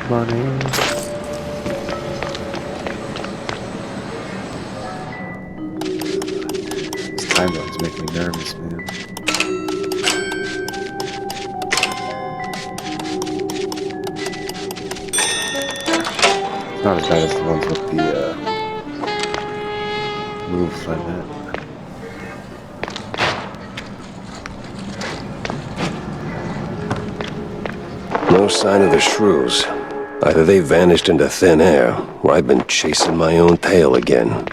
Money. This time zone's making me nervous, man. It's not as bad as the ones with the move limit. No sign of the shrews. Either they vanished into thin air, or I've been chasing my own tail again.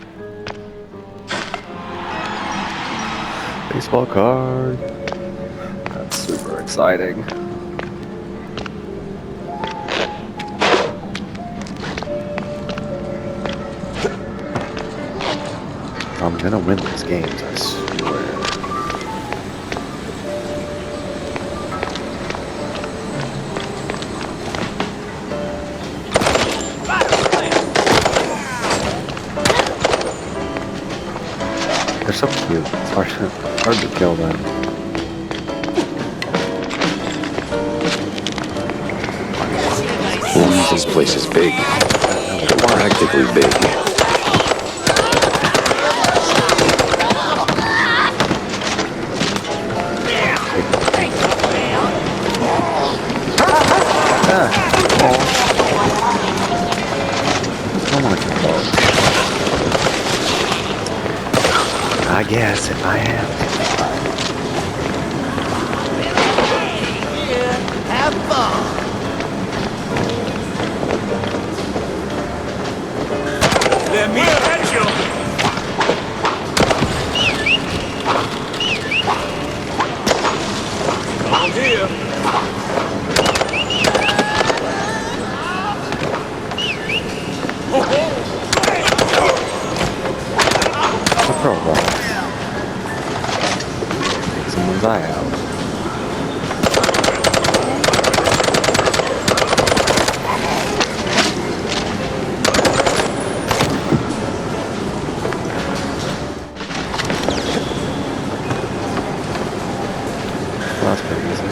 Baseball card. That's super exciting. I'm gonna win these games, I swear. They're so cute. It's hard to kill them. This place is big. Practically big. I guess if I have Have fun. Let me catch you. Come here. take someone's eye out. Well, that's pretty easy.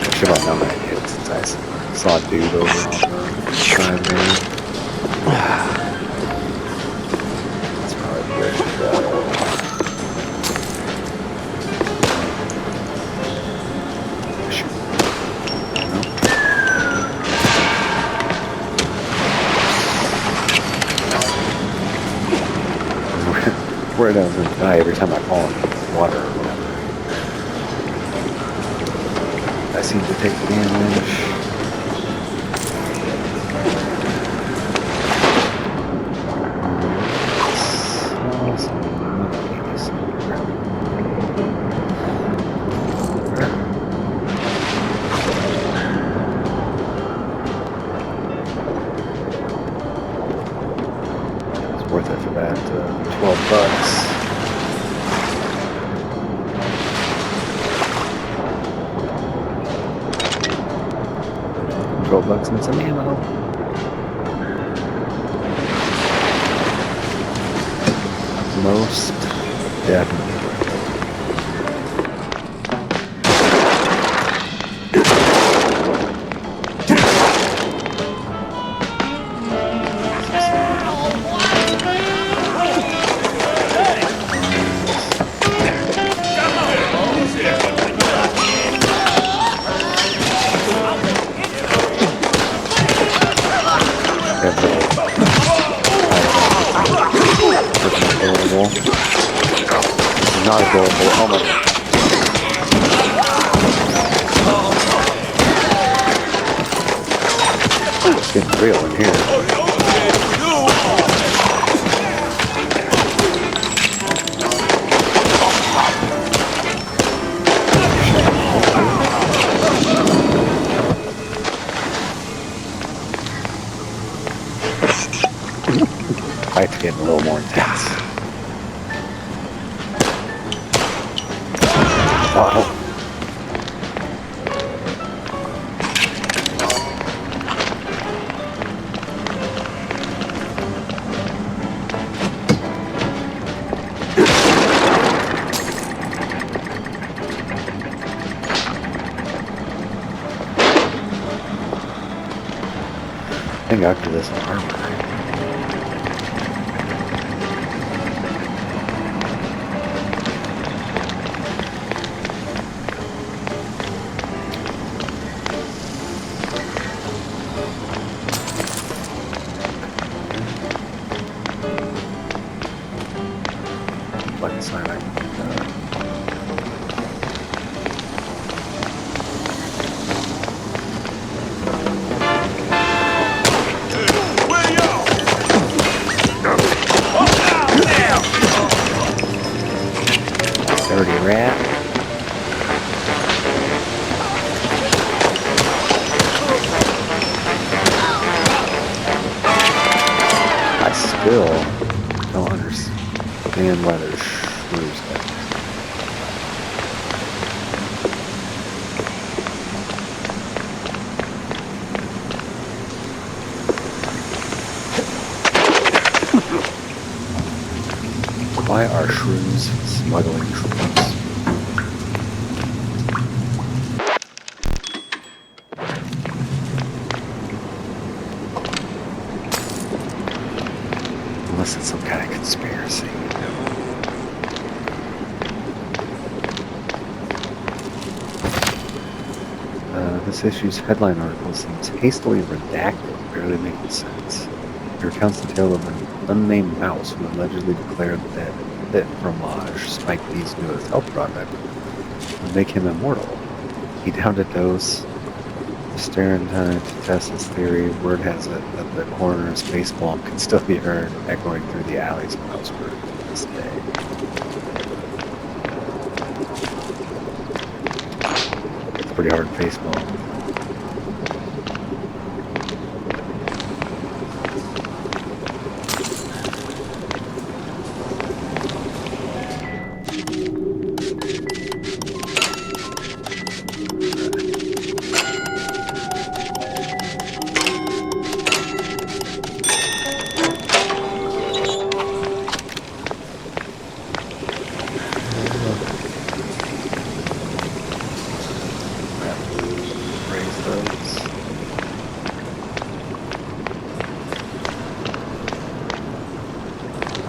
I should have known that hit since I saw a dude over on the side there. That's probably where to go. Where it doesn't die every time I fall in water or whatever. I seem to take damage. It's worth it for that $12. 12 bucks and some ammo. Most definitely. Not adorable. Oh my god. It's getting real in here. Fight's getting a little more intense. Oh. think after this armor. Like sign I can dirty rat. I still don't understand why there's shrews back there. Why are shrews smuggling troops? Unless it's some kind of conspiracy. This issue's headline article seems hastily redacted, barely making sense. It recounts the tale of an unnamed mouse who allegedly declared that fromage, Spike Lee's newest health product, would make him immortal. He downed a dose of Sterentine to test his theory. Word has it that the coroner's face bomb can still be heard echoing through the alleys of Mouseburg to this day. It's pretty hard face bomb.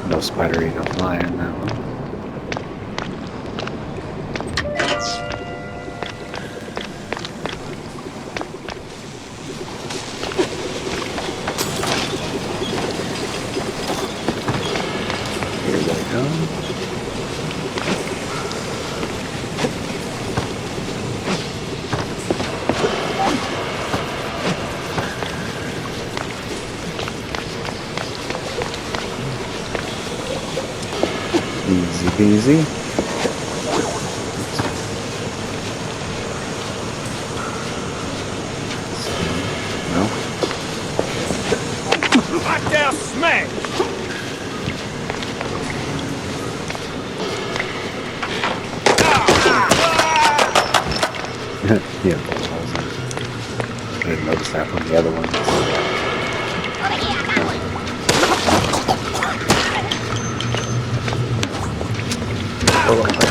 No spider, no fly in that one. Here they come. Easy peasy. No. Right down smack! Yeah, bullet holes in it. I didn't notice that from the other ones. Bullet holes.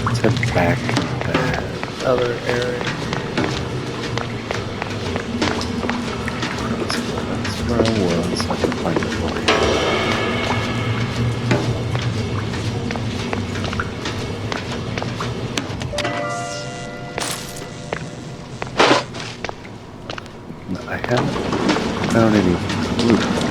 Let's head back to that other area. That's where I was. I can find it for you. No, I haven't found any blueprints.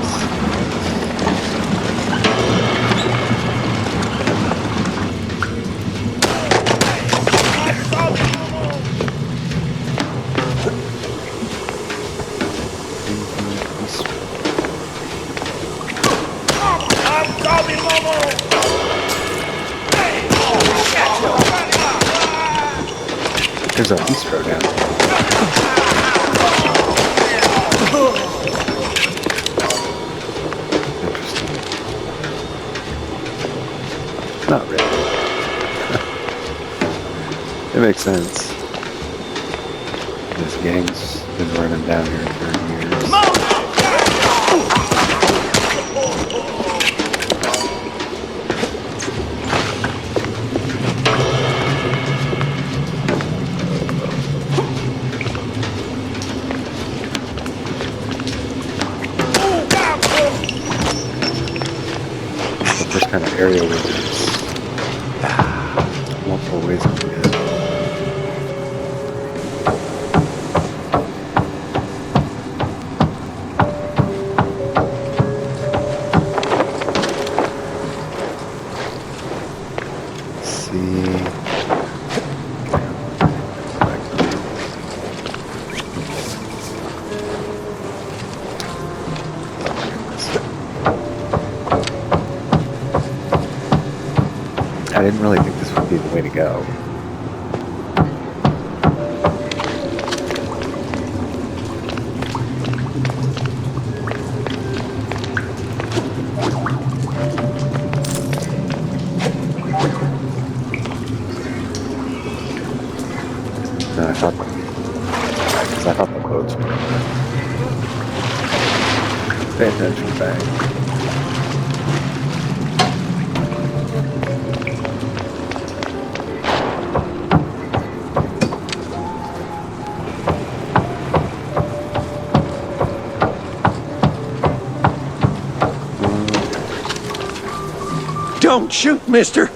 There's a bistro down there. Not really. It makes sense. This gang's been running down here for years. The first kind of area where there's multiple ways to do it. I didn't really think this would be the way to go. No, I thought the boats were. Pay attention, bang. Don't shoot, mister.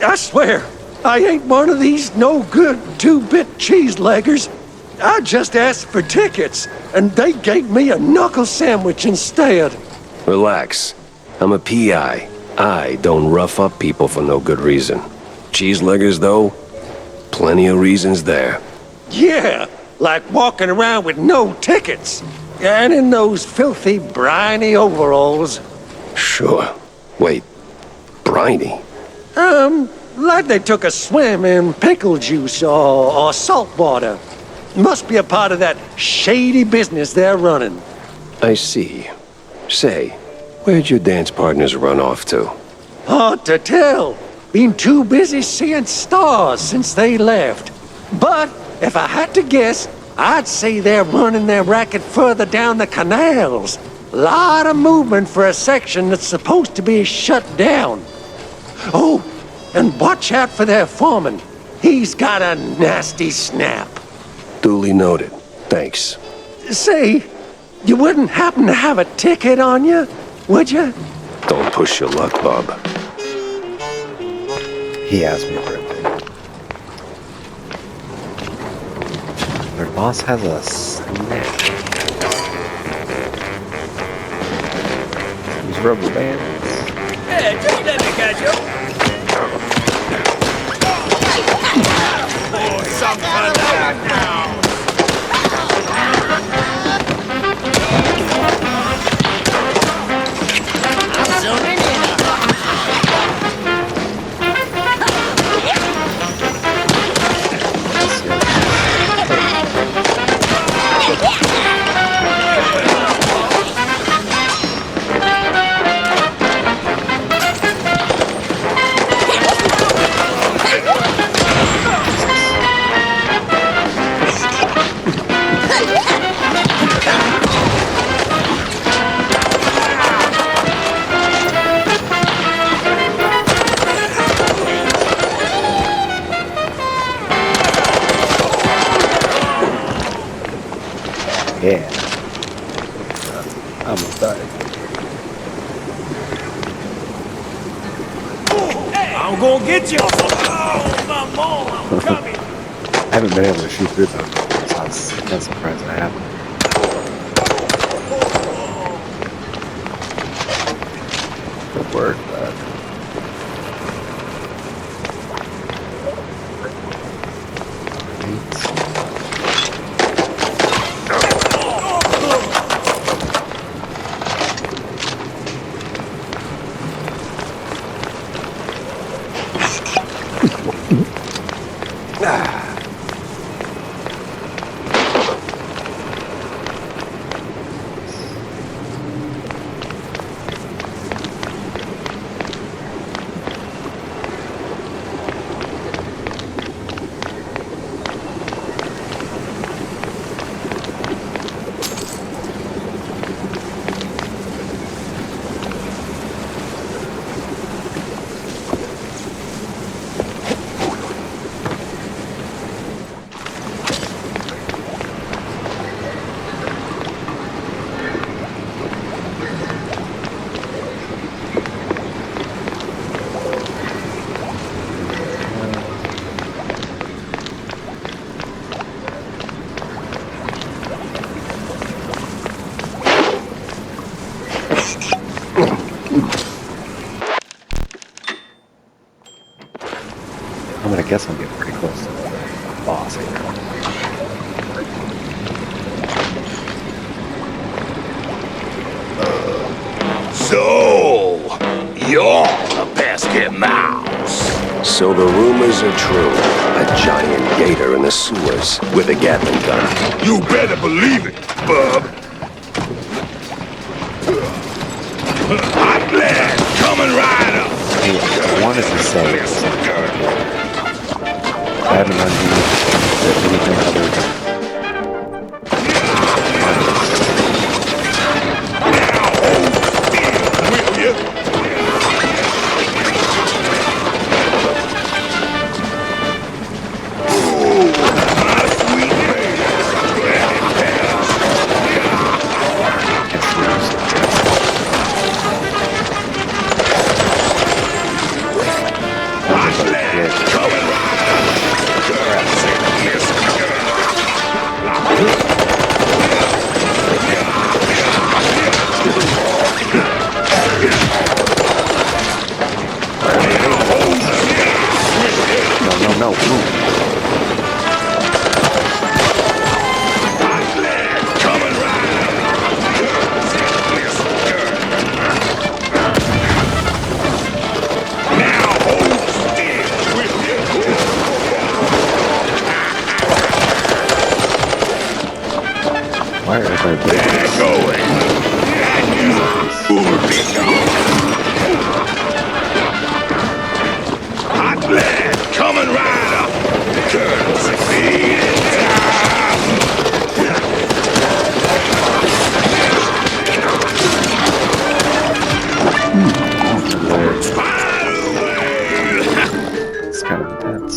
I swear, I ain't one of these no-good two-bit cheese-leggers. I just asked for tickets, and they gave me a knuckle sandwich instead. Relax. I'm a P.I. I don't rough up people for no good reason. Cheeseleggers, though? Plenty of reasons there. Yeah, like walking around with no tickets. And in those filthy, briny overalls. Sure. Wait. Briny? Like they took a swim in pickle juice or salt water. Must be a part of that shady business they're running. I see. Say, where'd your dance partners run off to? Hard to tell. Been too busy seeing stars since they left. But if I had to guess, I'd say they're running their racket further down the canals. Lot of movement for a section that's supposed to be shut down. Oh, and watch out for their foreman. He's got a nasty snap. Duly noted. Thanks. Say, you wouldn't happen to have a ticket on you, would you? Don't push your luck, Bob. He asked me for a ticket. Their boss has a snap. These rubber bands. Hey, just let me catch you. Oh, some fun now. I'm zooming in. Yeah. I almost died. I'm gonna get you. Oh, my mom, I'm coming. I haven't been able to shoot through them, so I was kind of surprised I haven't. Good work, bud. I'm gonna guess I'm getting pretty close to the boss here. So, you're the pesky mouse. So the rumors are true. A giant gator in the sewers with a Gatling gun. You better believe it, bub. Hot lead coming right up. Hey, I wanted to say I haven't run into anything other than Will you? No, move. Why are everybody going? Hot lead coming right up. Kurds feed it down. It's kind of intense.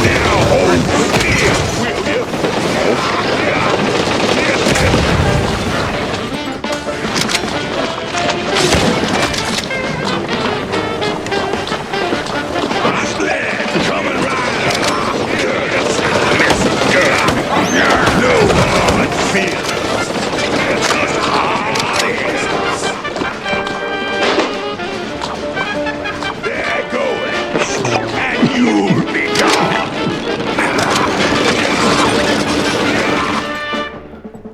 Now hold still, will you? Hot lead coming right up. Kurds, listen, girl. No hard feelings. Just hard answers. They're going, and you'll be gone.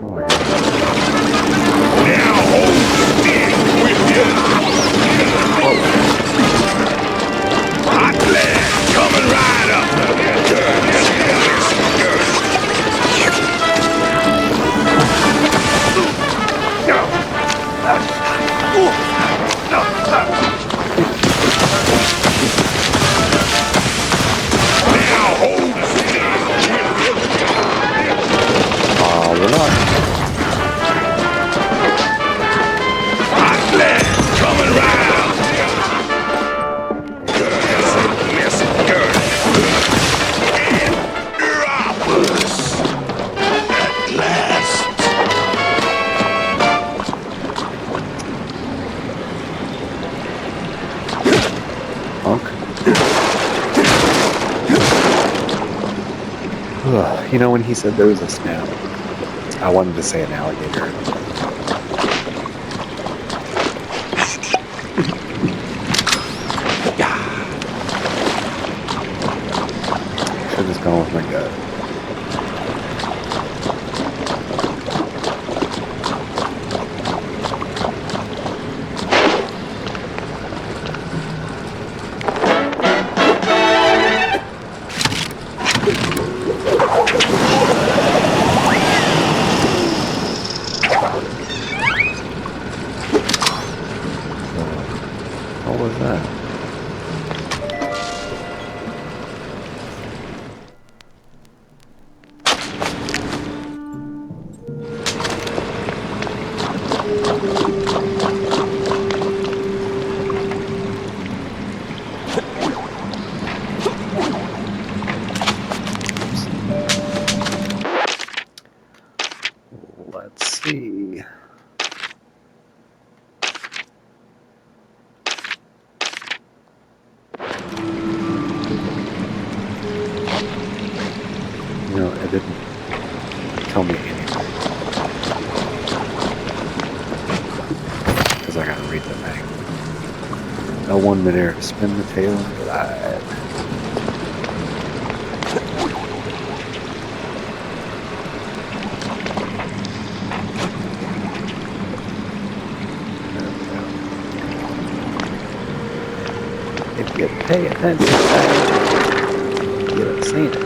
Oh my god. Now hold still, will you? Hot lead coming right up. Now hold still, will you? We're not. Hot lead coming right up. Listen, girl. And robbers. At last. Punk. You know, when he said there was a snap, I wanted to say an alligator. Should have gone with my gut. What was that? Let's see. You know, it didn't tell me anything. because I gotta read the thing. L1 midair to spin the tail and glide. If you pay attention, you haven't seen it.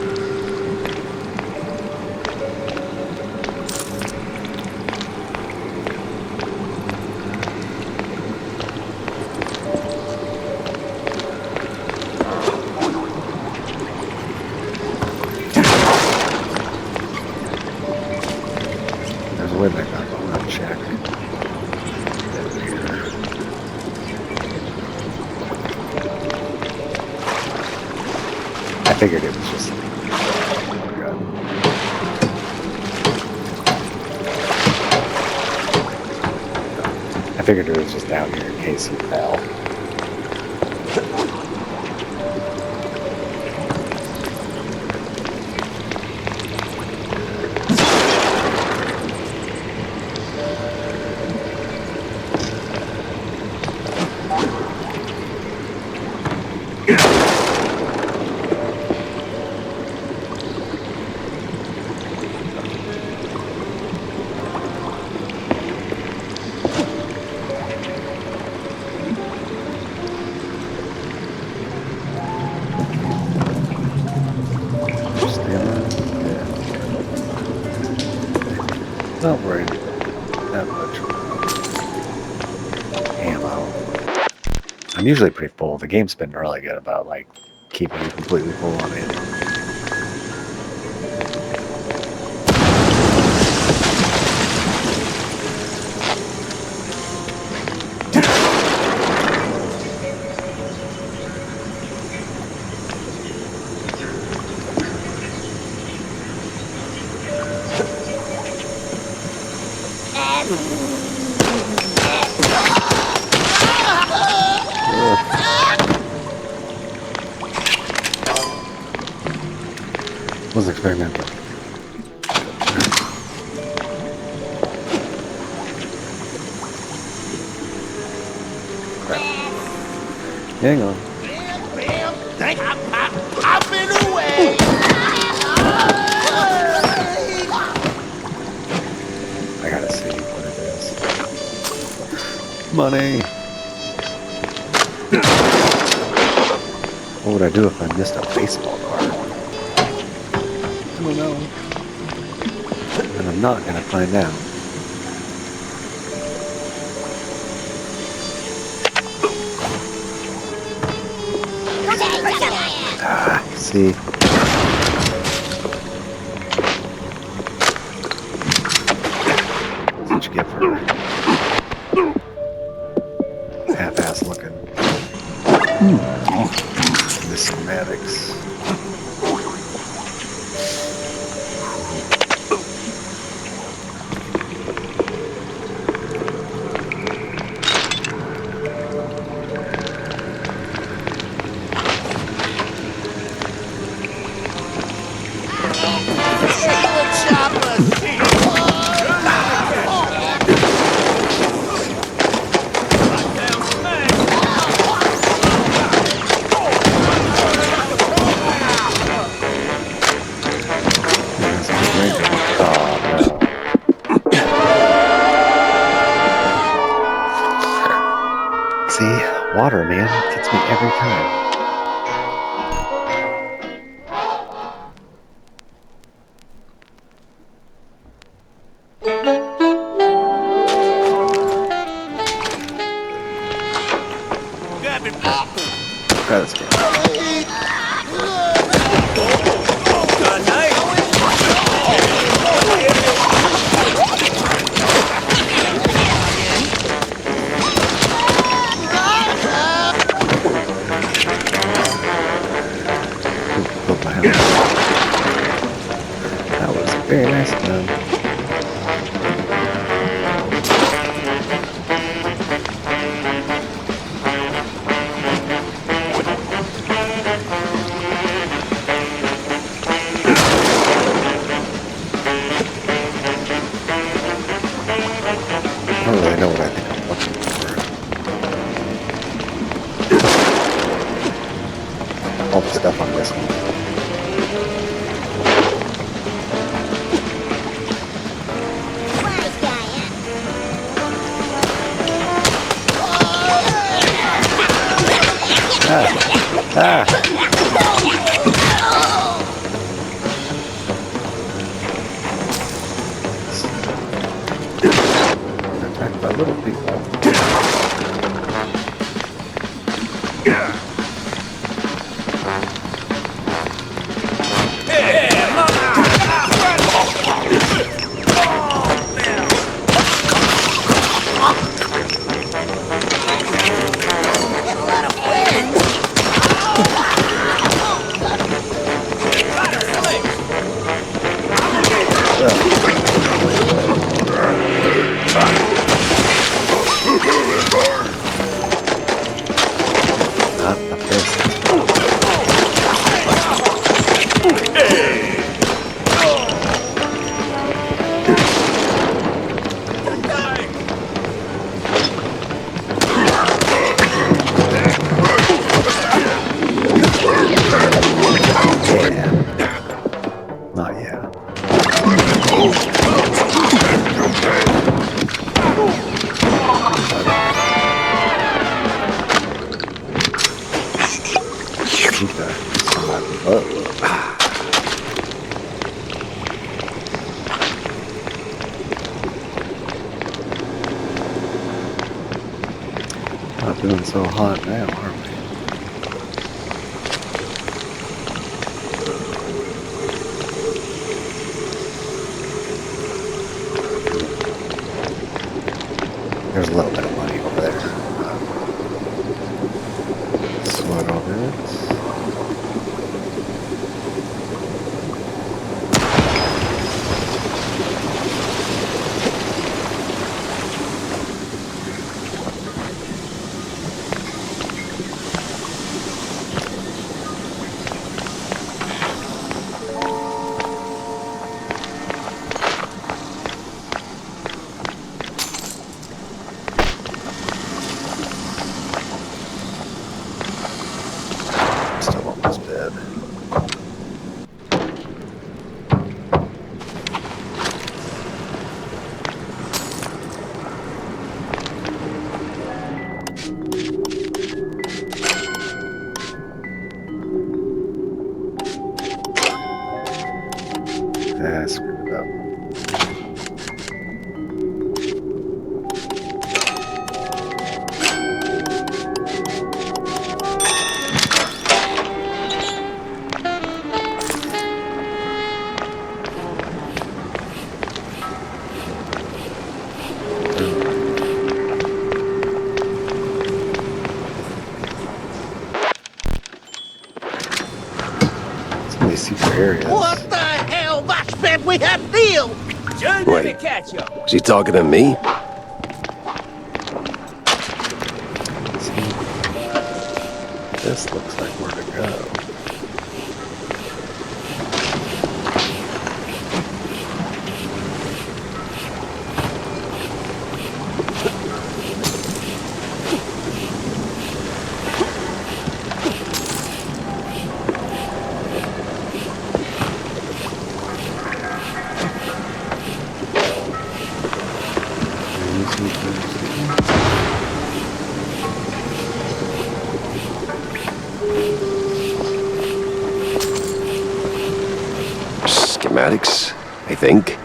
There's a way back up. I'm gonna check. I figured it was just. Oh god. I figured it was just down here in case he fell. Not worried that much ammo. I'm usually pretty full. The game's been really good about like keeping me completely full on ammo. Was experimental. Crap. Hang on. Think I'm popping away. I gotta see what it is. Money. What would I do if I missed a baseball card? I don't know. And I'm not gonna find out. Ah, see? That's what you get for half-ass looking. The schematics. See, water, man, gets me every time. Try this game. That was very nice of them. I don't really know what I think I'm looking for. stuff on this one. Attacked by little people. Not the fist. Not yet. Not doing so hot now, are we? There's a little bit of money over there. Sweat over it. Still almost dead. Ah, screwed it up. Some of these secret areas. What the hell? That's bad we have deal! Wait, was he talking to me? See, this looks like where to go. Schematics, I think.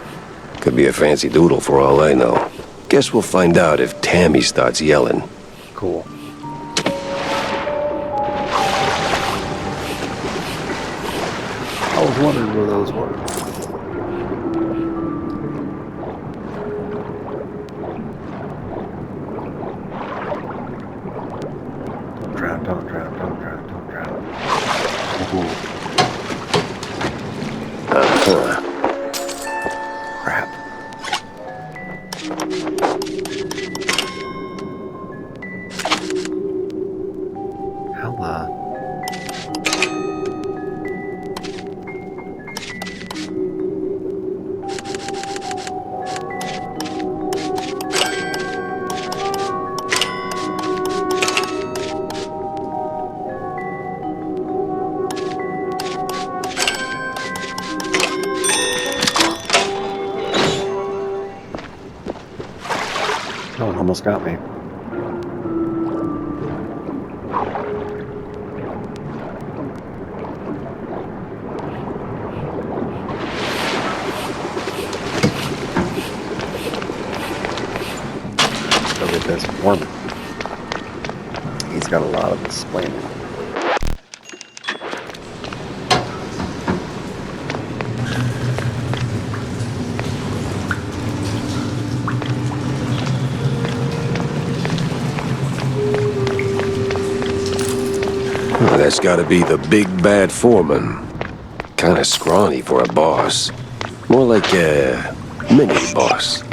Could be a fancy doodle for all I know. Guess we'll find out if Tammy starts yelling. Cool. I was wondering where those were. Don't drown, don't drown, don't drown, don't drown. Ooh. Crap. How, almost got me. Look at this foreman. He's got a lot of explaining. Oh, that's gotta be the big bad foreman. Kinda scrawny for a boss. More like a mini boss.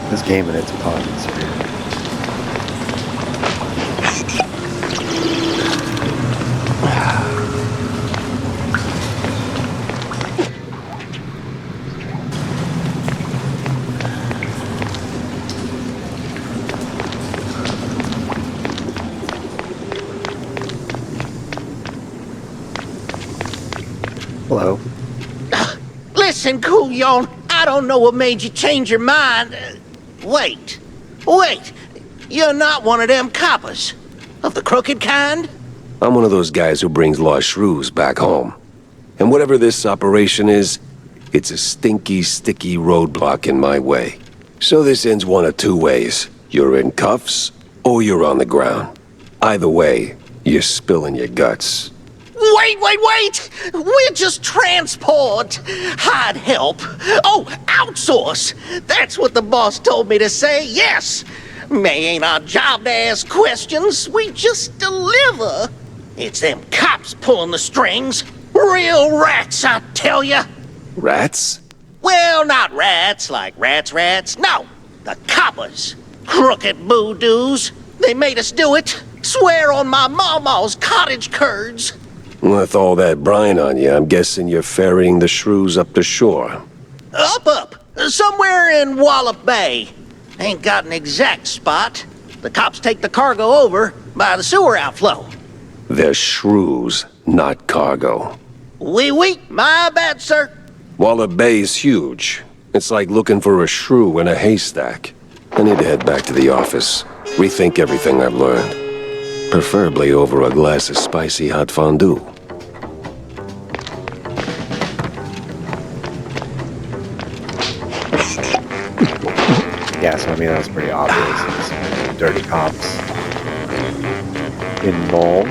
This game and its puns, man. Hello. Listen, Couillon, I don't know what made you change your mind. Wait. You're not one of them coppers. Of the crooked kind? I'm one of those guys who brings lost shrews back home. And whatever this operation is, it's a stinky, sticky roadblock in my way. So this ends one of two ways. You're in cuffs, or you're on the ground. Either way, you're spilling your guts. Wait! We're just transport. I'd help. Oh, outsource. That's what the boss told me to say, yes. May ain't our job to ask questions. We just deliver. It's them cops pulling the strings. Real rats, I tell ya. Rats? Well, not rats like rats. No, the coppers. Crooked boodoos. They made us do it. Swear on my mama's cottage curds. With all that brine on you, I'm guessing you're ferrying the shrews up the shore. Up. Somewhere in Wallop Bay. Ain't got an exact spot. The cops take the cargo over by the sewer outflow. They're shrews, not cargo. Oui, my bad, sir. Wallop Bay's huge. It's like looking for a shrew in a haystack. I need to head back to the office, rethink everything I've learned. Preferably over a glass of spicy hot fondue. Yeah, so I mean, that was pretty obvious. It's dirty cops involved.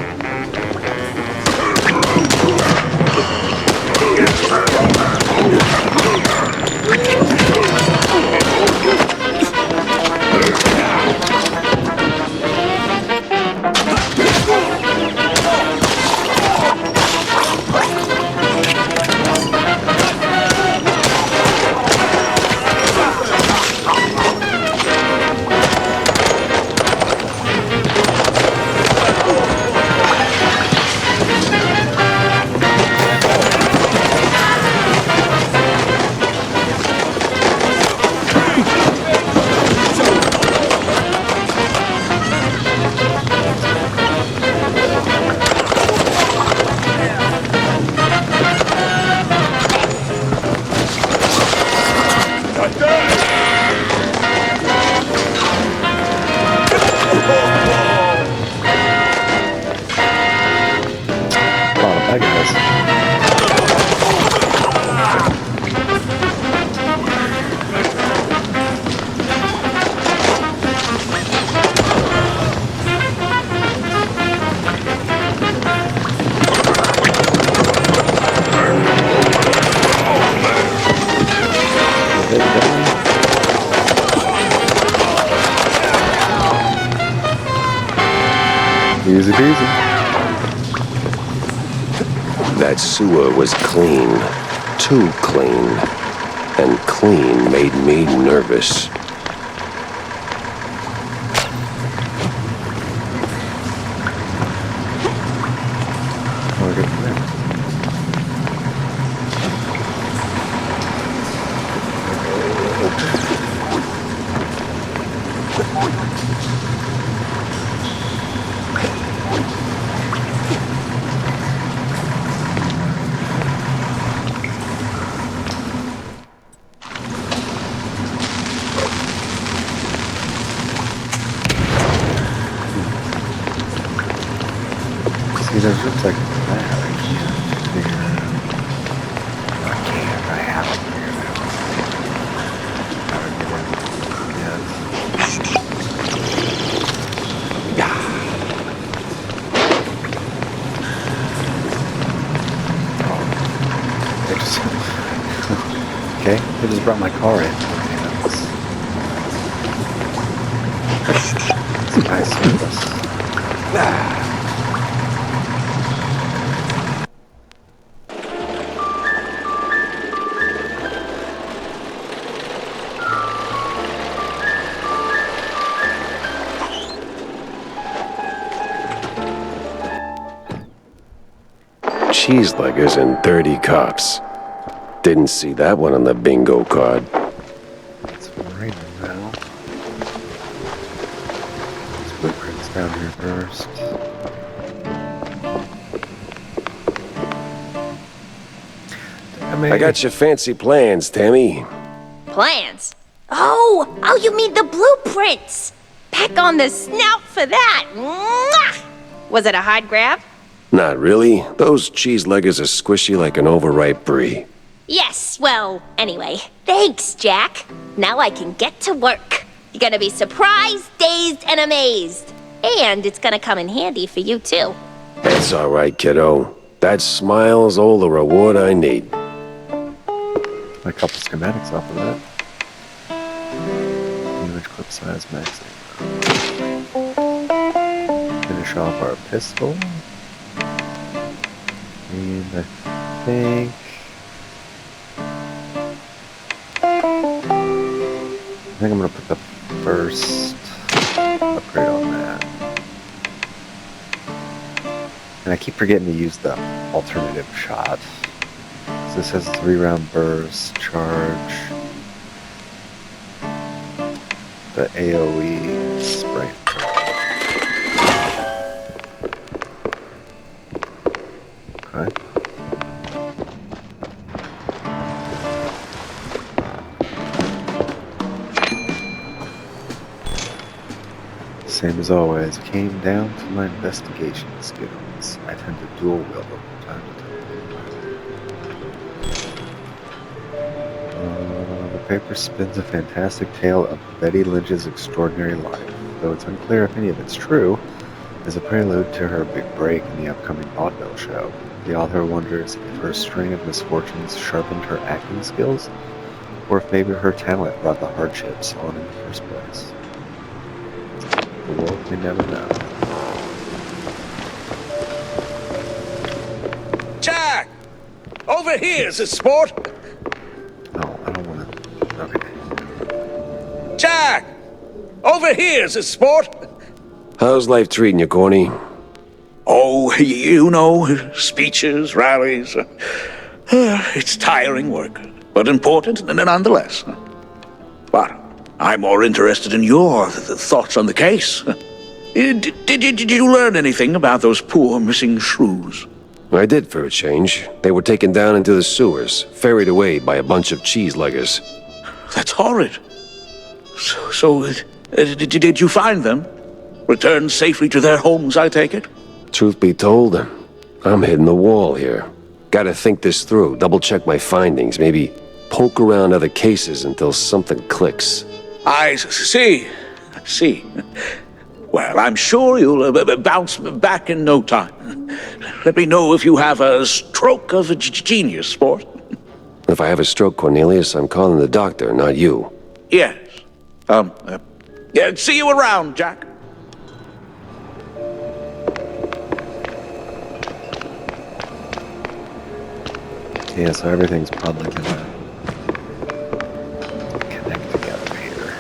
Easy peasy. That sewer was clean. Too clean. And clean made me nervous. We're good from there. there's rooms like that. I can't figure out. I have to figure it out. How to get in. Yes. Oh. They just... okay, they just brought my car in. Okay, that's nice service. Cheeseleggers and 30 cops. Didn't see that one on the bingo card. It's raining now. Let's footprints down here first. I got your fancy plans, Tammy. Plans? Oh, you mean the blueprints? Back on the snout for that. Mwah! Was it a hard grab? Not really. Those cheeseleggers are squishy like an overripe brie. Yes, well, anyway, thanks, Jack. Now I can get to work. You're gonna be surprised, dazed, and amazed. And it's gonna come in handy for you, too. That's all right, kiddo. That smile's all the reward I need. A couple schematics off of that. Image clip size maxing. Finish off our pistol. And I think... I'm gonna put the first upgrade on that. And I keep forgetting to use the alternative shot. So this has 3-round burst, charge, the AoE spray. Okay. Same as always, came down to my investigation skills. I tend to dual wield them from time to time. The paper spins a fantastic tale of Betty Lynch's extraordinary life, though it's unclear if any of it's true. As a prelude to her big break in the upcoming vaudeville show, the author wonders if her string of misfortunes sharpened her acting skills, or if maybe her talent brought the hardships on in the first place. The world may never know. Jack! Over here, sport! No, I don't want to. Okay. Jack! Over here, sport! How's life treating you, Corny? Oh, you know, speeches, rallies. It's tiring work, but important nonetheless. But I'm more interested in your thoughts on the case. Did you learn anything about those poor missing shrews? I did for a change. They were taken down into the sewers, ferried away by a bunch of cheeseleggers. That's horrid. So, did you find them? Returned safely to their homes, I take it? Truth be told, I'm hitting the wall here. Gotta think this through, double-check my findings, maybe poke around other cases until something clicks. I see. Well, I'm sure you'll bounce back in no time. Let me know if you have a stroke of genius, sport. If I have a stroke, Cornelius, I'm calling the doctor, not you. Yes. Yeah, see you around, Jack. Yeah, so everything's probably gonna connect together here.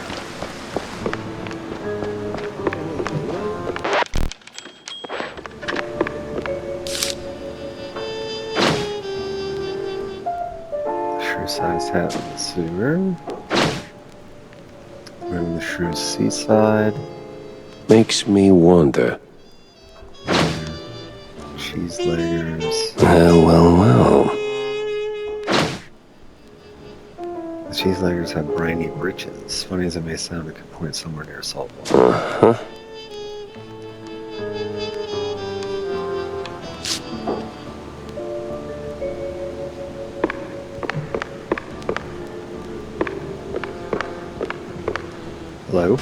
Shrew-sized hat in the sewer. Moving the Shrew's seaside. Makes me wonder. Cheeseleggers. Well. The cheeseleggers have briny britches. Funny as it may sound, it could point somewhere near saltwater. Hello?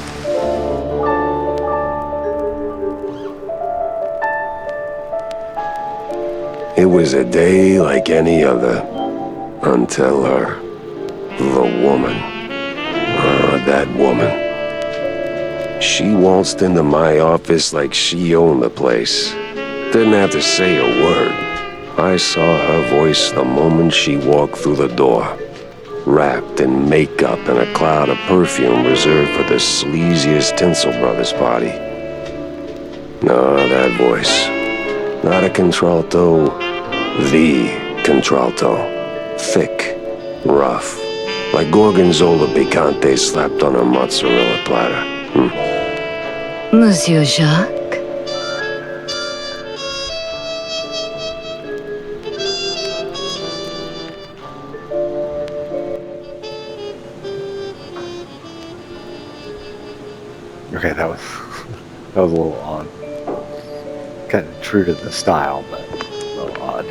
It was a day like any other. Until her. The woman. That woman. She waltzed into my office like she owned the place. Didn't have to say a word. I saw her voice the moment she walked through the door. Wrapped in makeup and a cloud of perfume reserved for the sleaziest Tinsel Brothers party. No, that voice. Not a contralto, the contralto. Thick, rough, like Gorgonzola picante slapped on a mozzarella platter. Monsieur Jacques? Okay, that was a little odd. Kind of true to the style, but a little odd.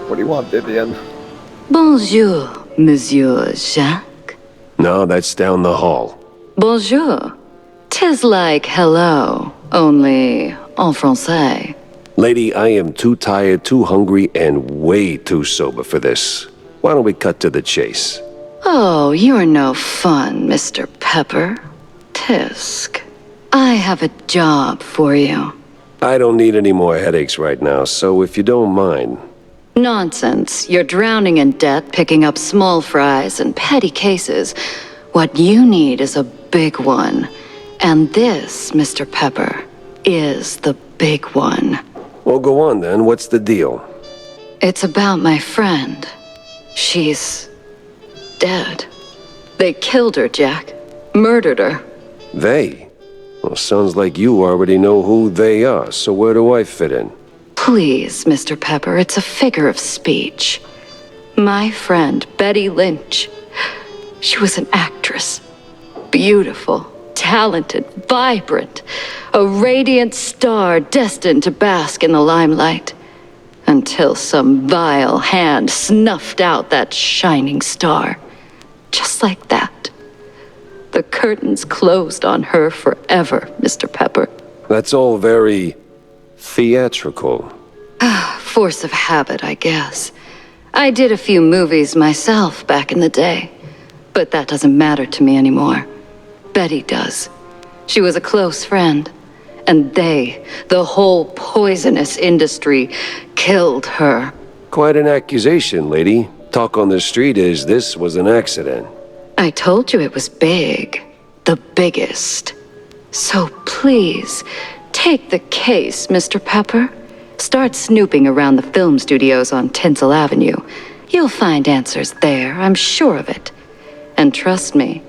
What do you want, Vivien? Bonjour, Monsieur Jacques. No, that's down the hall. Bonjour. 'Tis like hello, only en français. Lady, I am too tired, too hungry, and way too sober for this. Why don't we cut to the chase? Oh, you're no fun, Mr. Pepper. Tisk. I have a job for you. I don't need any more headaches right now, so if you don't mind. Nonsense. You're drowning in debt, picking up small fries and petty cases. What you need is a big one. And this, Mr. Pepper, is the big one. Well, go on then. What's the deal? It's about my friend. She's dead. They killed her, Jack. Murdered her. They? Well, sounds like you already know who they are, so where do I fit in? Please, Mr. Pepper, it's a figure of speech. My friend, Betty Lynch. She was an actress. Beautiful, talented, vibrant. A radiant star destined to bask in the limelight. Until some vile hand snuffed out that shining star. Just like that. The curtains closed on her forever, Mr. Pepper. That's all very theatrical. Force of habit, I guess. I did a few movies myself back in the day. But that doesn't matter to me anymore. Betty does. She was a close friend. And they, the whole poisonous industry, killed her. Quite an accusation, lady. Talk on the street is this was an accident. I told you it was big. The biggest. So please, take the case, Mr. Pepper. Start snooping around the film studios on Tinsel Avenue. You'll find answers there, I'm sure of it. And trust me,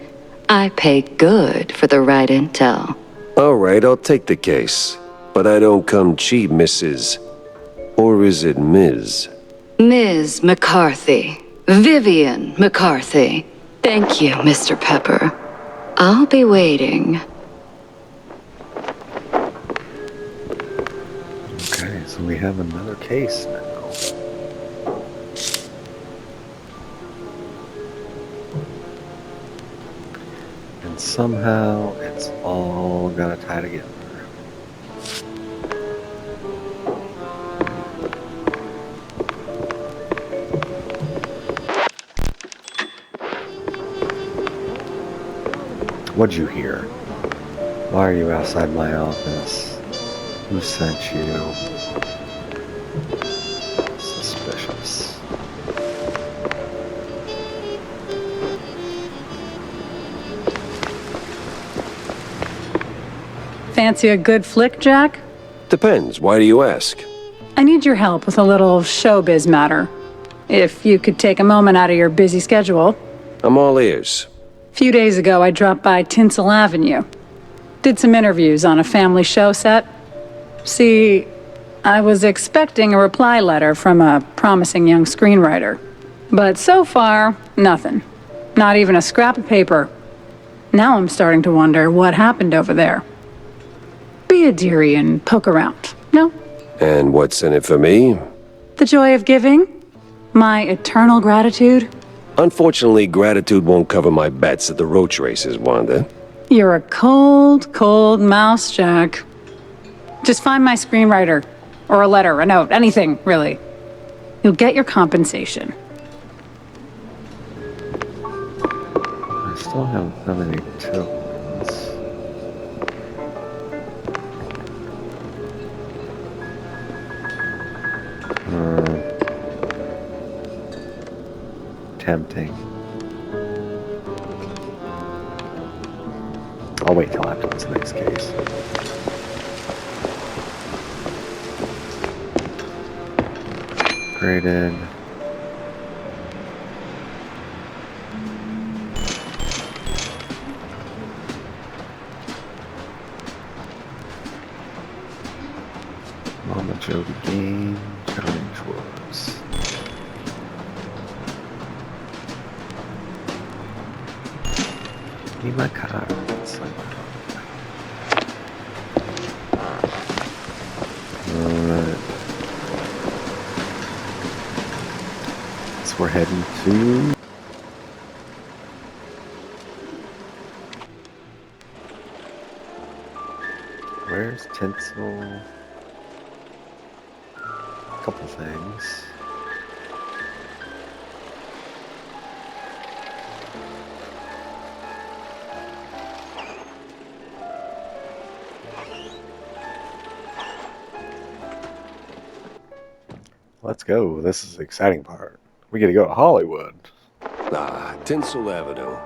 I pay good for the right intel. All right, I'll take the case. But I don't come cheap, Mrs. Or is it Ms.? Ms. McCarthy. Vivien McCarthy. Thank you, Mr. Pepper. I'll be waiting. Okay, so we have another case now. And somehow it's all gotta tie together. What'd you hear? Why are you outside my office? Who sent you? Suspicious. Fancy a good flick, Jack? Depends. Why do you ask? I need your help with a little showbiz matter. If you could take a moment out of your busy schedule. I'm all ears. A few days ago, I dropped by Tinsel Avenue. Did some interviews on a family show set. See, I was expecting a reply letter from a promising young screenwriter. But so far, nothing. Not even a scrap of paper. Now I'm starting to wonder what happened over there. Be a dearie and poke around, no? And what's in it for me? The joy of giving? My eternal gratitude? Unfortunately, gratitude won't cover my bets at the roach races, Wanda. You're a cold, cold mouse, Jack. Just find my screenwriter. Or a letter, a note, anything, really. You'll get your compensation. I still haven't found any tokens. Tempting. I'll wait till after this next case. Graded. Mama Joe the game. Challenge works. Need my cards. Alright. So we're heading to... Where's Tinsel? A couple things. Let's go. This is the exciting part. We get to go to Hollywood. Ah, Tinsel Avenue.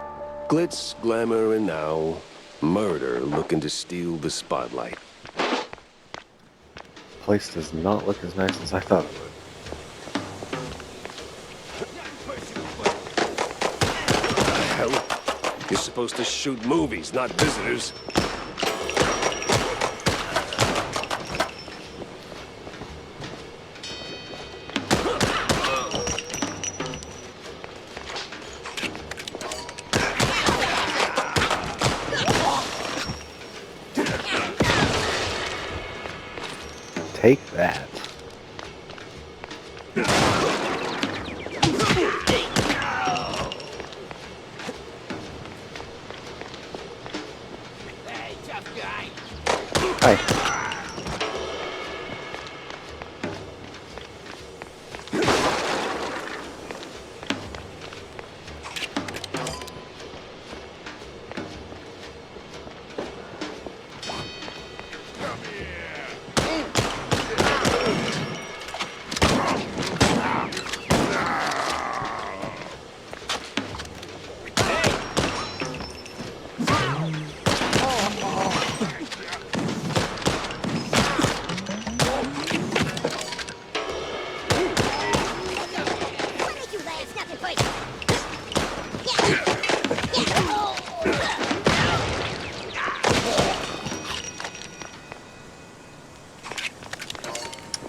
Glitz, glamour, and now murder looking to steal the spotlight. Place does not look as nice as I thought it would. Hell, you're supposed to shoot movies, not visitors. Take that. Hi.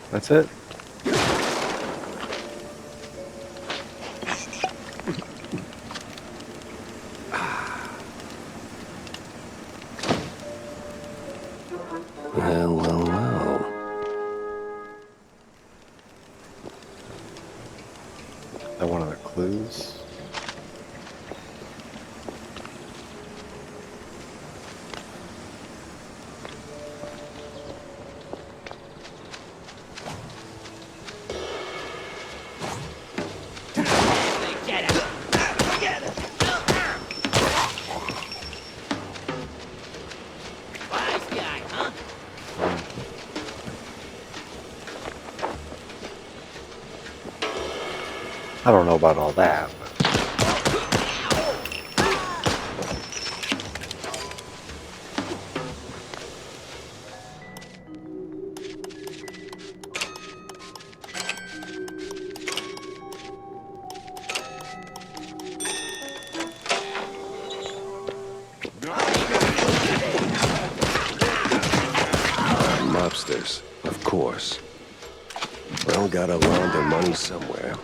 That's it. Well. That one of the clues. I don't know about all that, but... Mobsters, of course. Well, gotta launder money somewhere.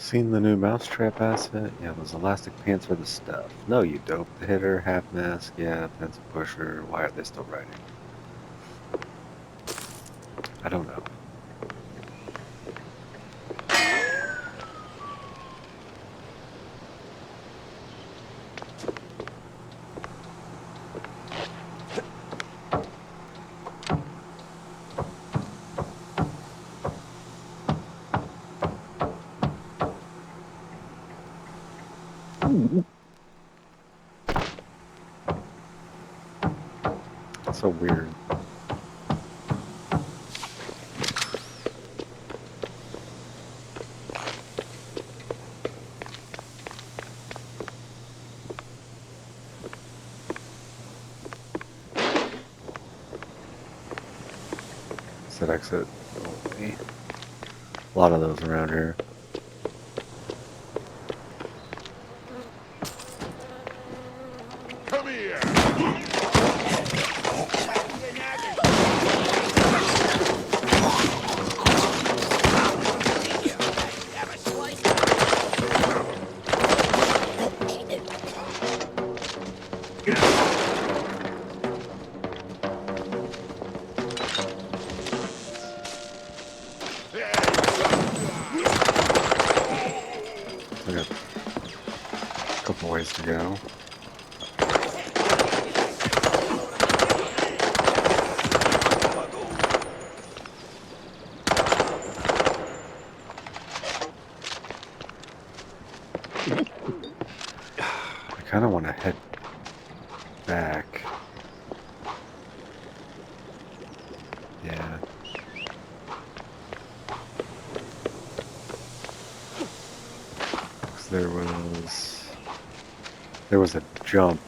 Seen the new mousetrap asset? Yeah, those elastic pants are the stuff. No, you dope. The hitter, half mask, yeah, pencil pusher. Why are they still writing? I don't know. That's so weird. Exit, exit. Only. A lot of those around here. Come here! I got a couple ways to go. I kind of want to head back. Yeah. There was a jump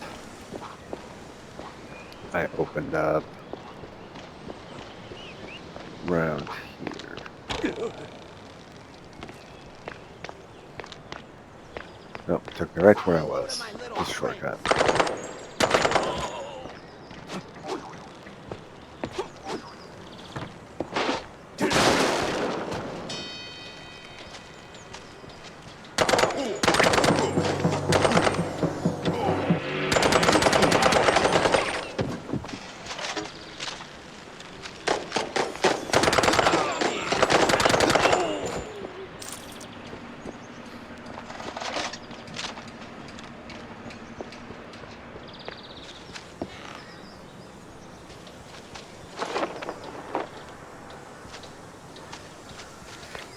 I opened up around here. Nope, took me right to where I was. Just a shortcut.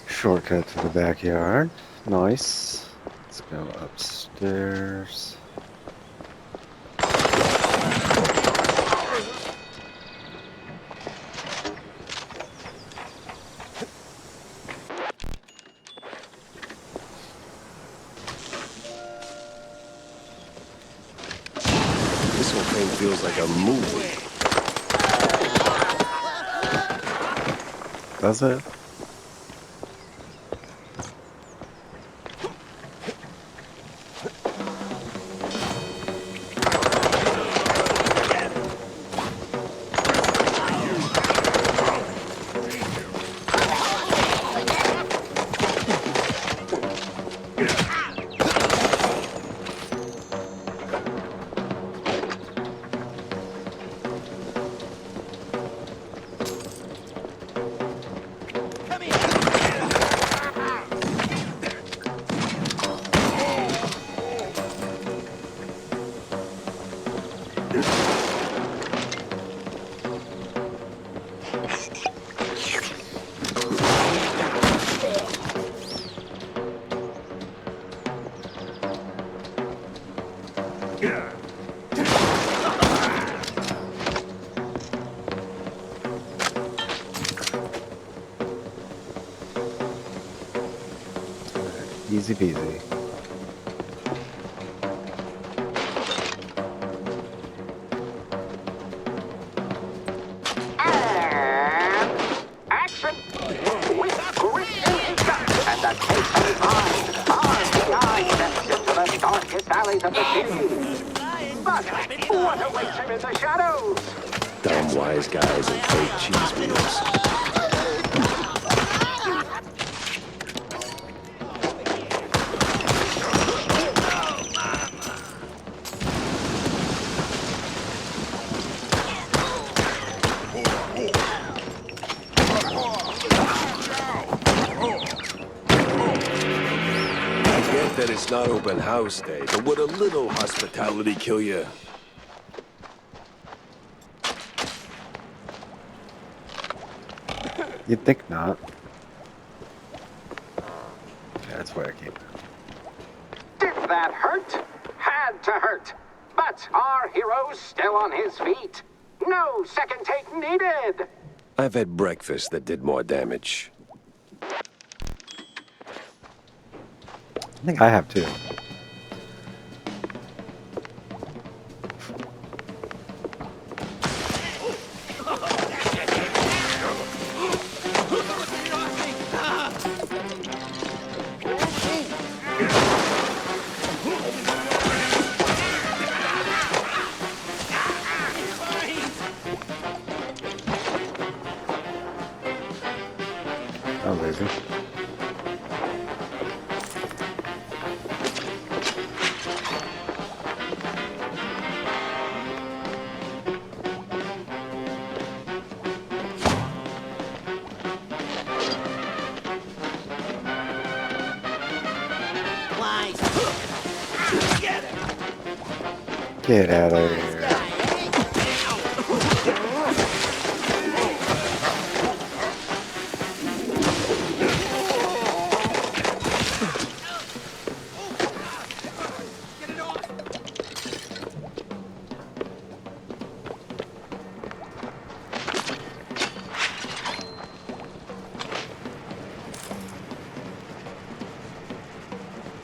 Shortcut to the backyard. Nice. Let's go upstairs. This whole thing feels like a movie. Does it? Easy peasy. Action! With great insight and a taste of mind, R.P.I. steps into the darkest alleys of the city. But what awaits him in the shadows? Dumb wise guys and fake cheese wheels. that it's not open house day, but would a little hospitality kill you? You'd think not. Yeah, that's why I came. Did that hurt? Had to hurt. But our hero's still on his feet. No second take needed. I've had breakfast that did more damage. I think I have too. That was easy. Get out of here.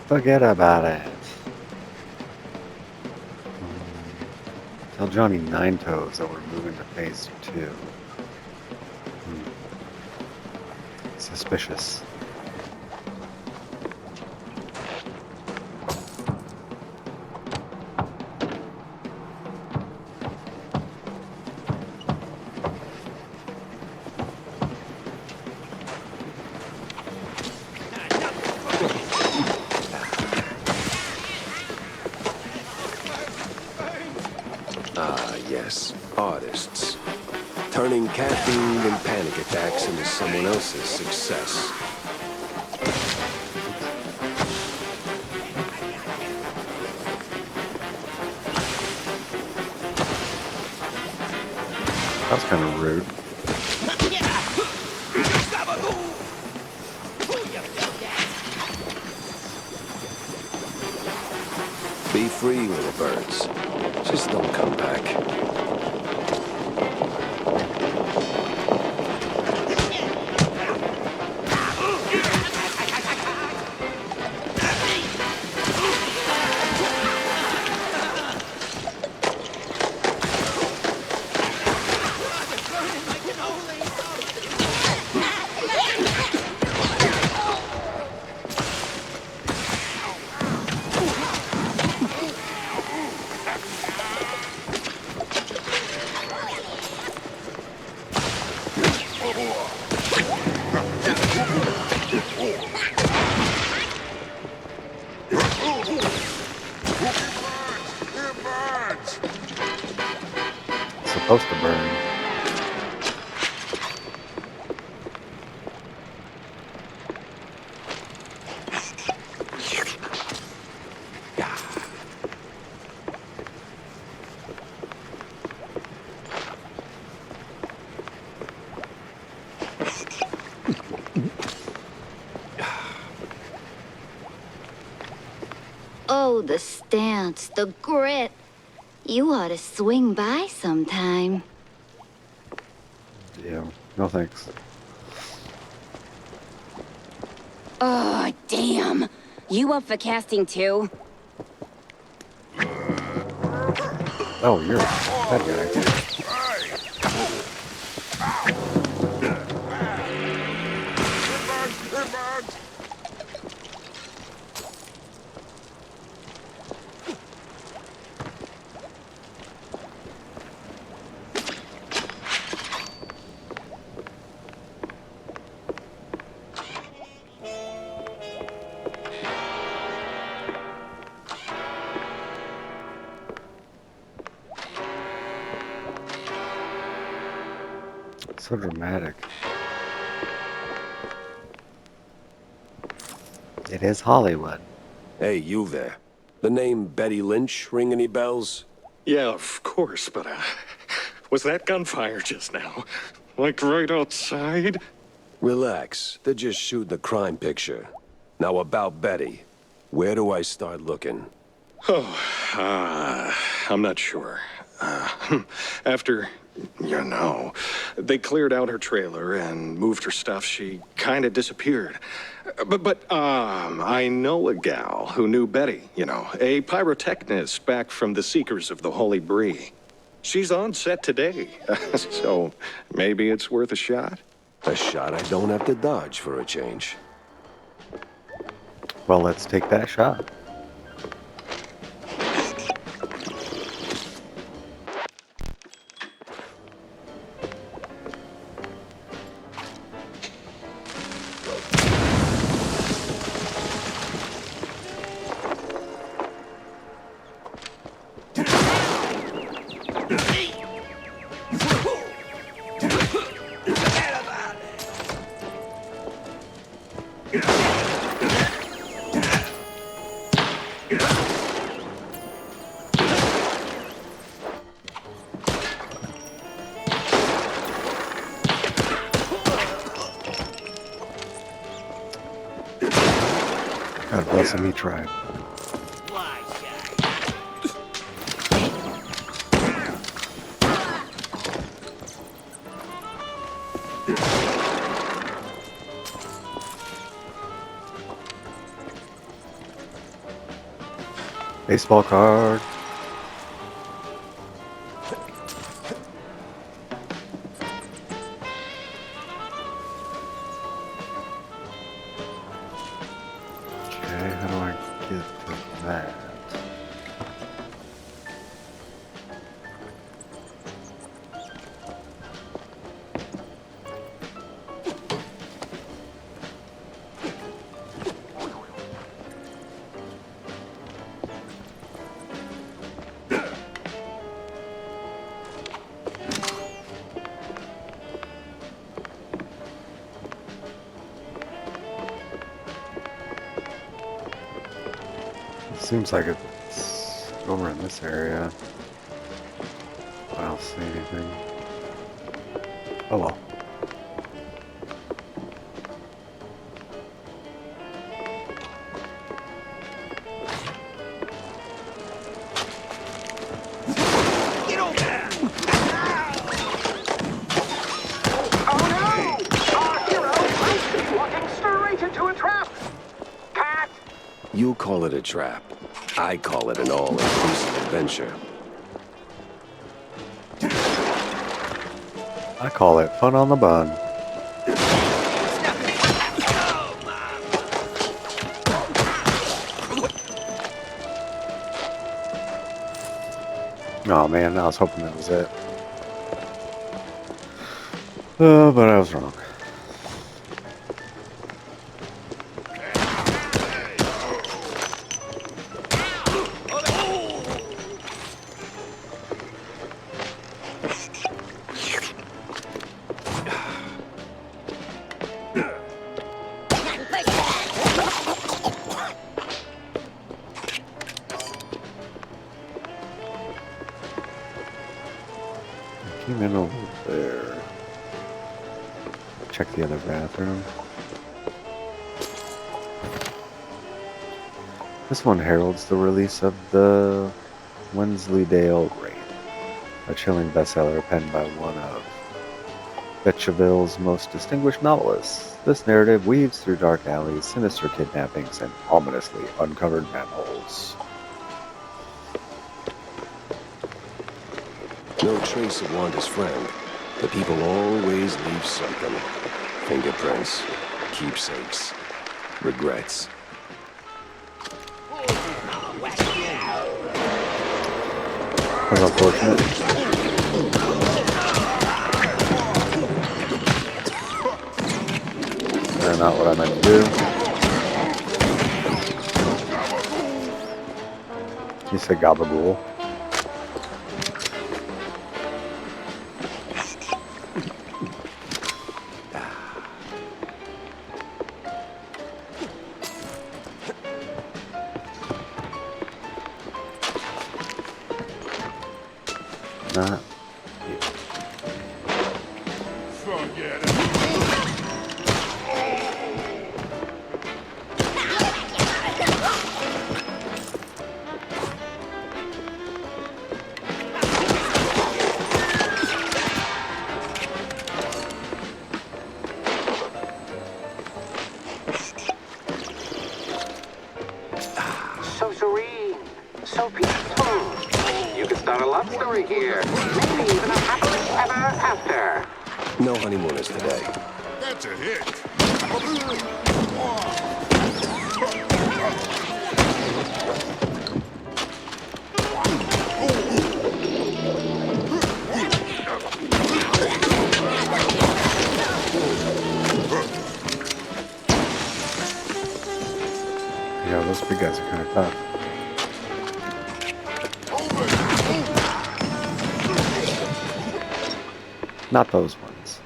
Forget about it. Tell Johnny Nine Toes that we're moving to phase 2. Suspicious. Yes, artists. Turning caffeine and panic attacks into someone else's success. That was kind of rude. Be free, little birds. Just don't come back. Supposed to burn. Oh, the stance, the grit. You ought to swing by sometime. Yeah, no thanks. Oh, damn. You up for casting too? Oh, you're a bad guy. So dramatic. It is Hollywood. Hey, you there. The name Betty Lynch ring any bells? Yeah, of course, but, was that gunfire just now? Like right outside? Relax. They're just shooting a crime picture. Now about Betty. Where do I start looking? I'm not sure. After, they cleared out her trailer and moved her stuff, she kinda disappeared. But I know a gal who knew Betty, a pyrotechnist back from the Seekers of the Holy Bree. She's on set today, so maybe it's worth a shot? A shot I don't have to dodge for a change. Well, let's take that shot. God bless him, he tried. Baseball card. Okay, how do I get to that? Seems like it's over in this area. I don't see anything. Oh well. Get over there! Oh no! Our hero might be walking straight into a trap! Cat! You call it a trap. I call it an all-inclusive adventure. I call it fun on the bun. Oh man, I was hoping that was it. But I was wrong. Came in over there. Check the other bathroom. This one heralds the release of the Wensleydale Raid, a chilling bestseller penned by one of Betcheville's most distinguished novelists. This narrative weaves through dark alleys, sinister kidnappings, and ominously uncovered manholes. No trace of Wanda's friend. The people always leave something. Fingerprints, keepsakes, regrets. That's unfortunate. They're not what I meant to do. You said gabagool. not. Forget it. So serene, so peaceful. You could start a love story here. Maybe even a happily ever after. No honeymooners today. That's a hit. Yeah, those big guys are kind of tough. Not those ones.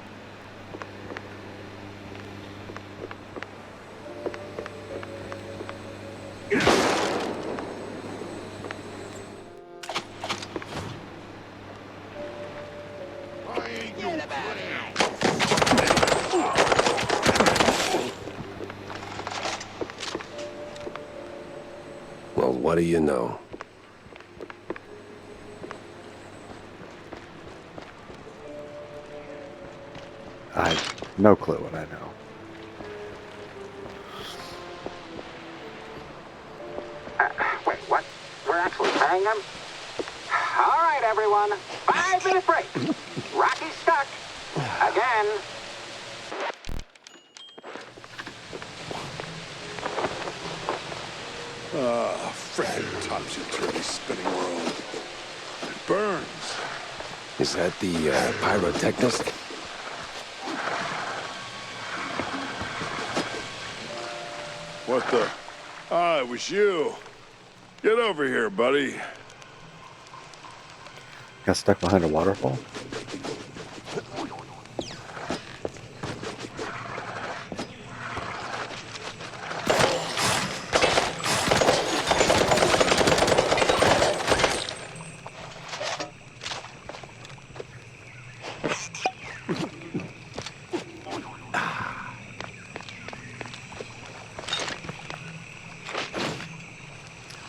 Well, what do you know? I have no clue what I know. Wait, what? We're actually paying them? All right, everyone. 5-minute break. Rocky's stuck. Again. Frickin' topsy-turvy spinning world. It burns. Is that the pyrotechnist? What the? Ah, it was you. Get over here, buddy. Got stuck behind a waterfall?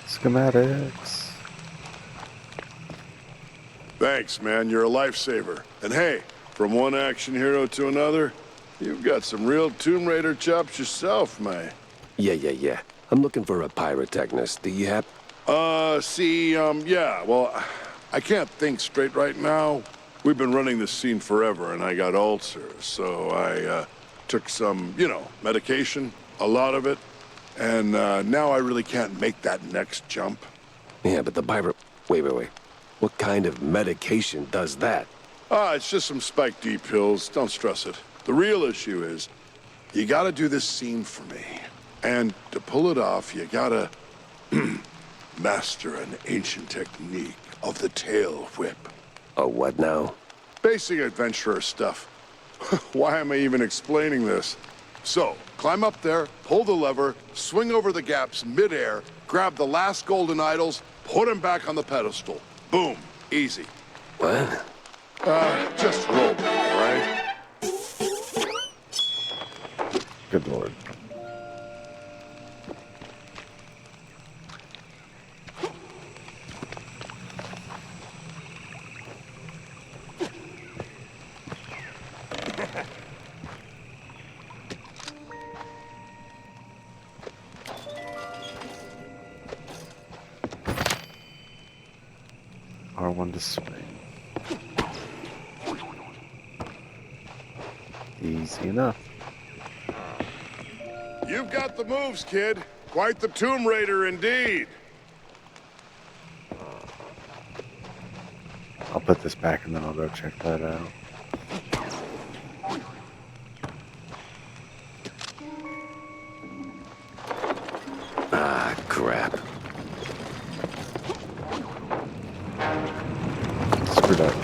Schematics. Thanks, man. You're a lifesaver. And hey, from one action hero to another, you've got some real Tomb Raider chops yourself, man. Yeah. I'm looking for a pyrotechnist. Do you have... yeah, well, I can't think straight right now. We've been running this scene forever, and I got ulcers, so I, took some, medication, a lot of it, and, now I really can't make that next jump. Yeah, but the pyro... Wait. What kind of medication does that? It's just some Spike D pills. Don't stress it. The real issue is, you gotta do this scene for me. And to pull it off, you gotta master an ancient technique of the tail whip. A what now? Basic adventurer stuff. Why am I even explaining this? So, climb up there, pull the lever, swing over the gaps midair, grab the last golden idols, put them back on the pedestal. Boom. Easy. What? Just roll, all right? Good lord. R1 to swing. Easy enough. You've got the moves, kid. Quite the Tomb Raider indeed. I'll put this back and then I'll go check that out. Ah, crap. Screwed up.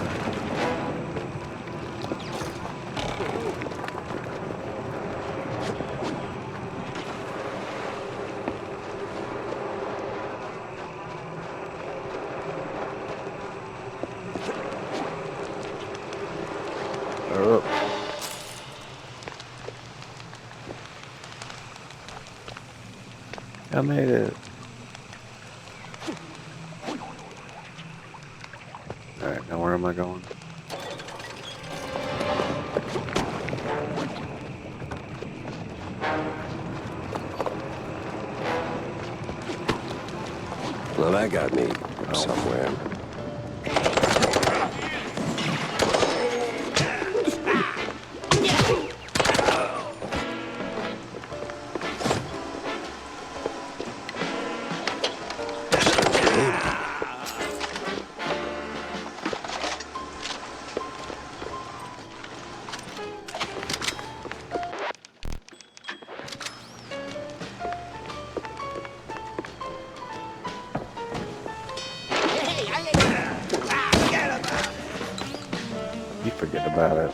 I made it. Alright, now where am I going? Well, that got me somewhere. You forget about it.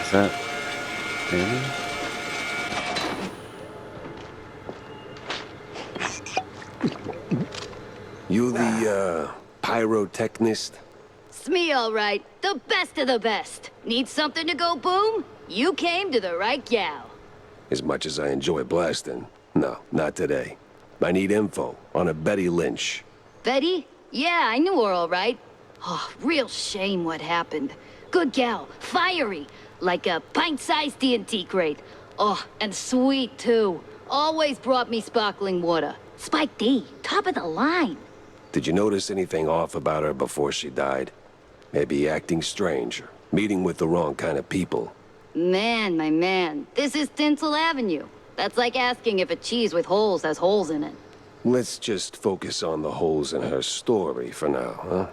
Is that Danny? You the, pyrotechnist? It's me, all right. The best of the best. Need something to go boom? You came to the right gal. As much as I enjoy blasting, no, not today. I need info on a Betty Lynch. Betty? Yeah, I knew her all right. Oh, real shame what happened. Good gal, fiery, like a pint-sized TNT crate. Oh, and sweet, too. Always brought me sparkling water. Spike D, top of the line. Did you notice anything off about her before she died? Maybe acting strange, or meeting with the wrong kind of people. Man, my man, this is Tinsel Avenue. That's like asking if a cheese with holes has holes in it. Let's just focus on the holes in her story for now, huh?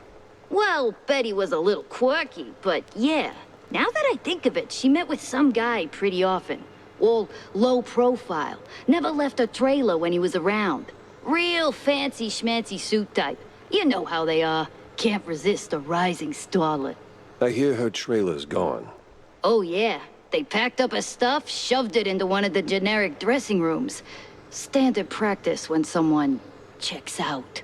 Well, Betty was a little quirky, but yeah. Now that I think of it, she met with some guy pretty often. All low profile. Never left a trailer when he was around. Real fancy schmancy suit type. You know how they are. Can't resist a rising starlet. I hear her trailer's gone. Oh yeah. They packed up her stuff, shoved it into one of the generic dressing rooms. Standard practice when someone checks out.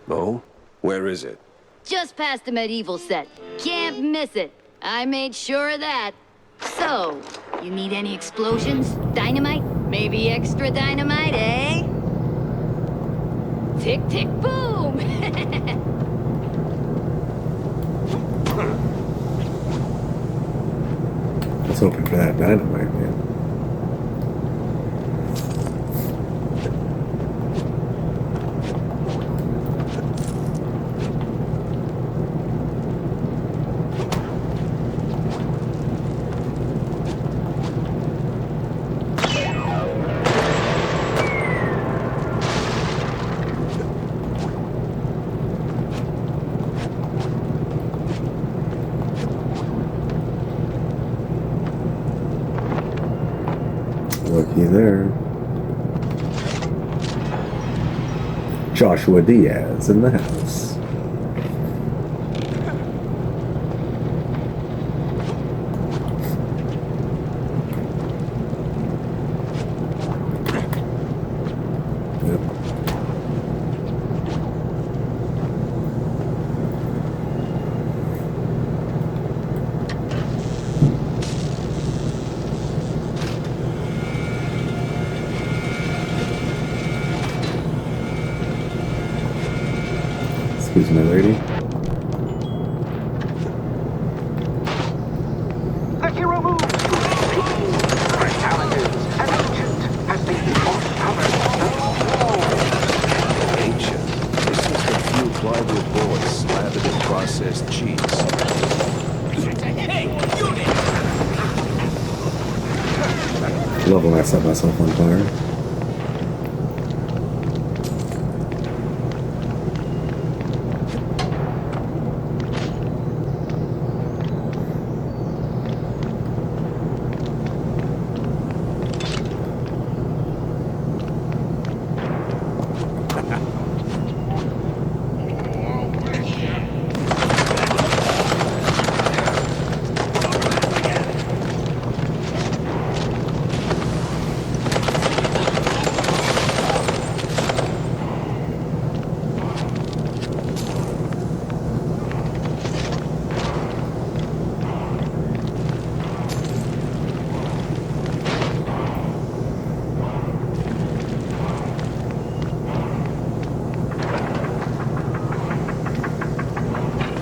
Oh? Where is it? Just past the medieval set. Can't miss it. I made sure of that. So, you need any explosions? Dynamite? Maybe extra dynamite, eh? Tick, tick, boom! I was hoping for that dynamite, man. Looky there. Joshua Diaz in the house. Excuse me, lady. The hero moves. Her talent is an ancient, has been uncovered. Ancient. It's just a few plywood boards slathered in processed cheese. love when I set myself on fire.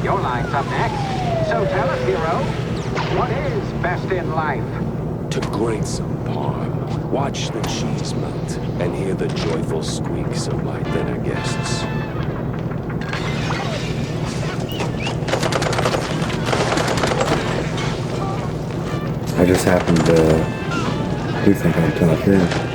Your line's up next. So tell us, hero, what is best in life? To grate some parm, watch the cheese melt, and hear the joyful squeaks of my dinner guests. I just happened to do think I'm top here.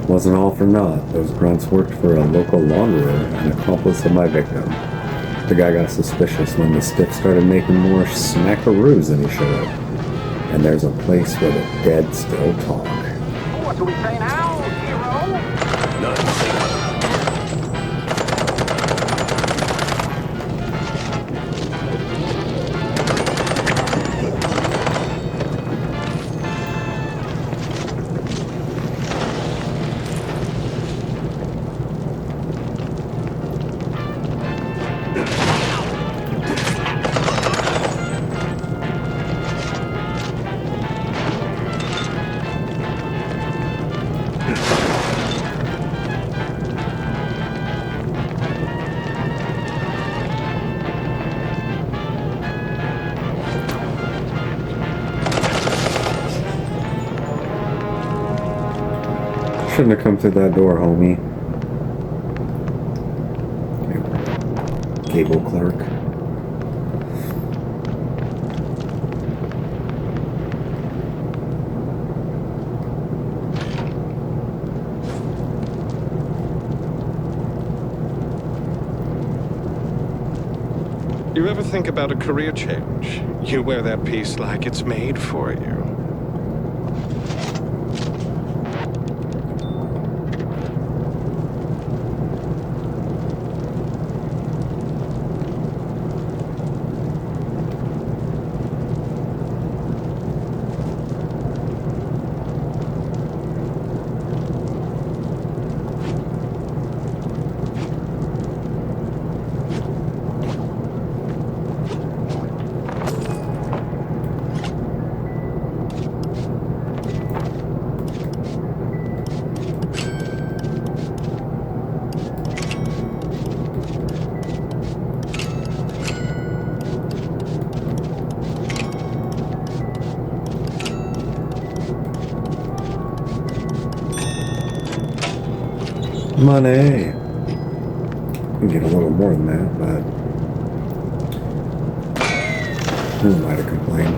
Wasn't all for naught. Those grunts worked for a local launderer, an accomplice of my victim. The guy got suspicious when the stiff started making more smackaroos than he should. And there's a place where the dead still talk. What do we say now, hero? Nothing. Shouldn't have come through that door, homie. Cable clerk. You ever think about a career change? You wear that piece like it's made for you. Money. We can get a little more than that, but who am I to complain?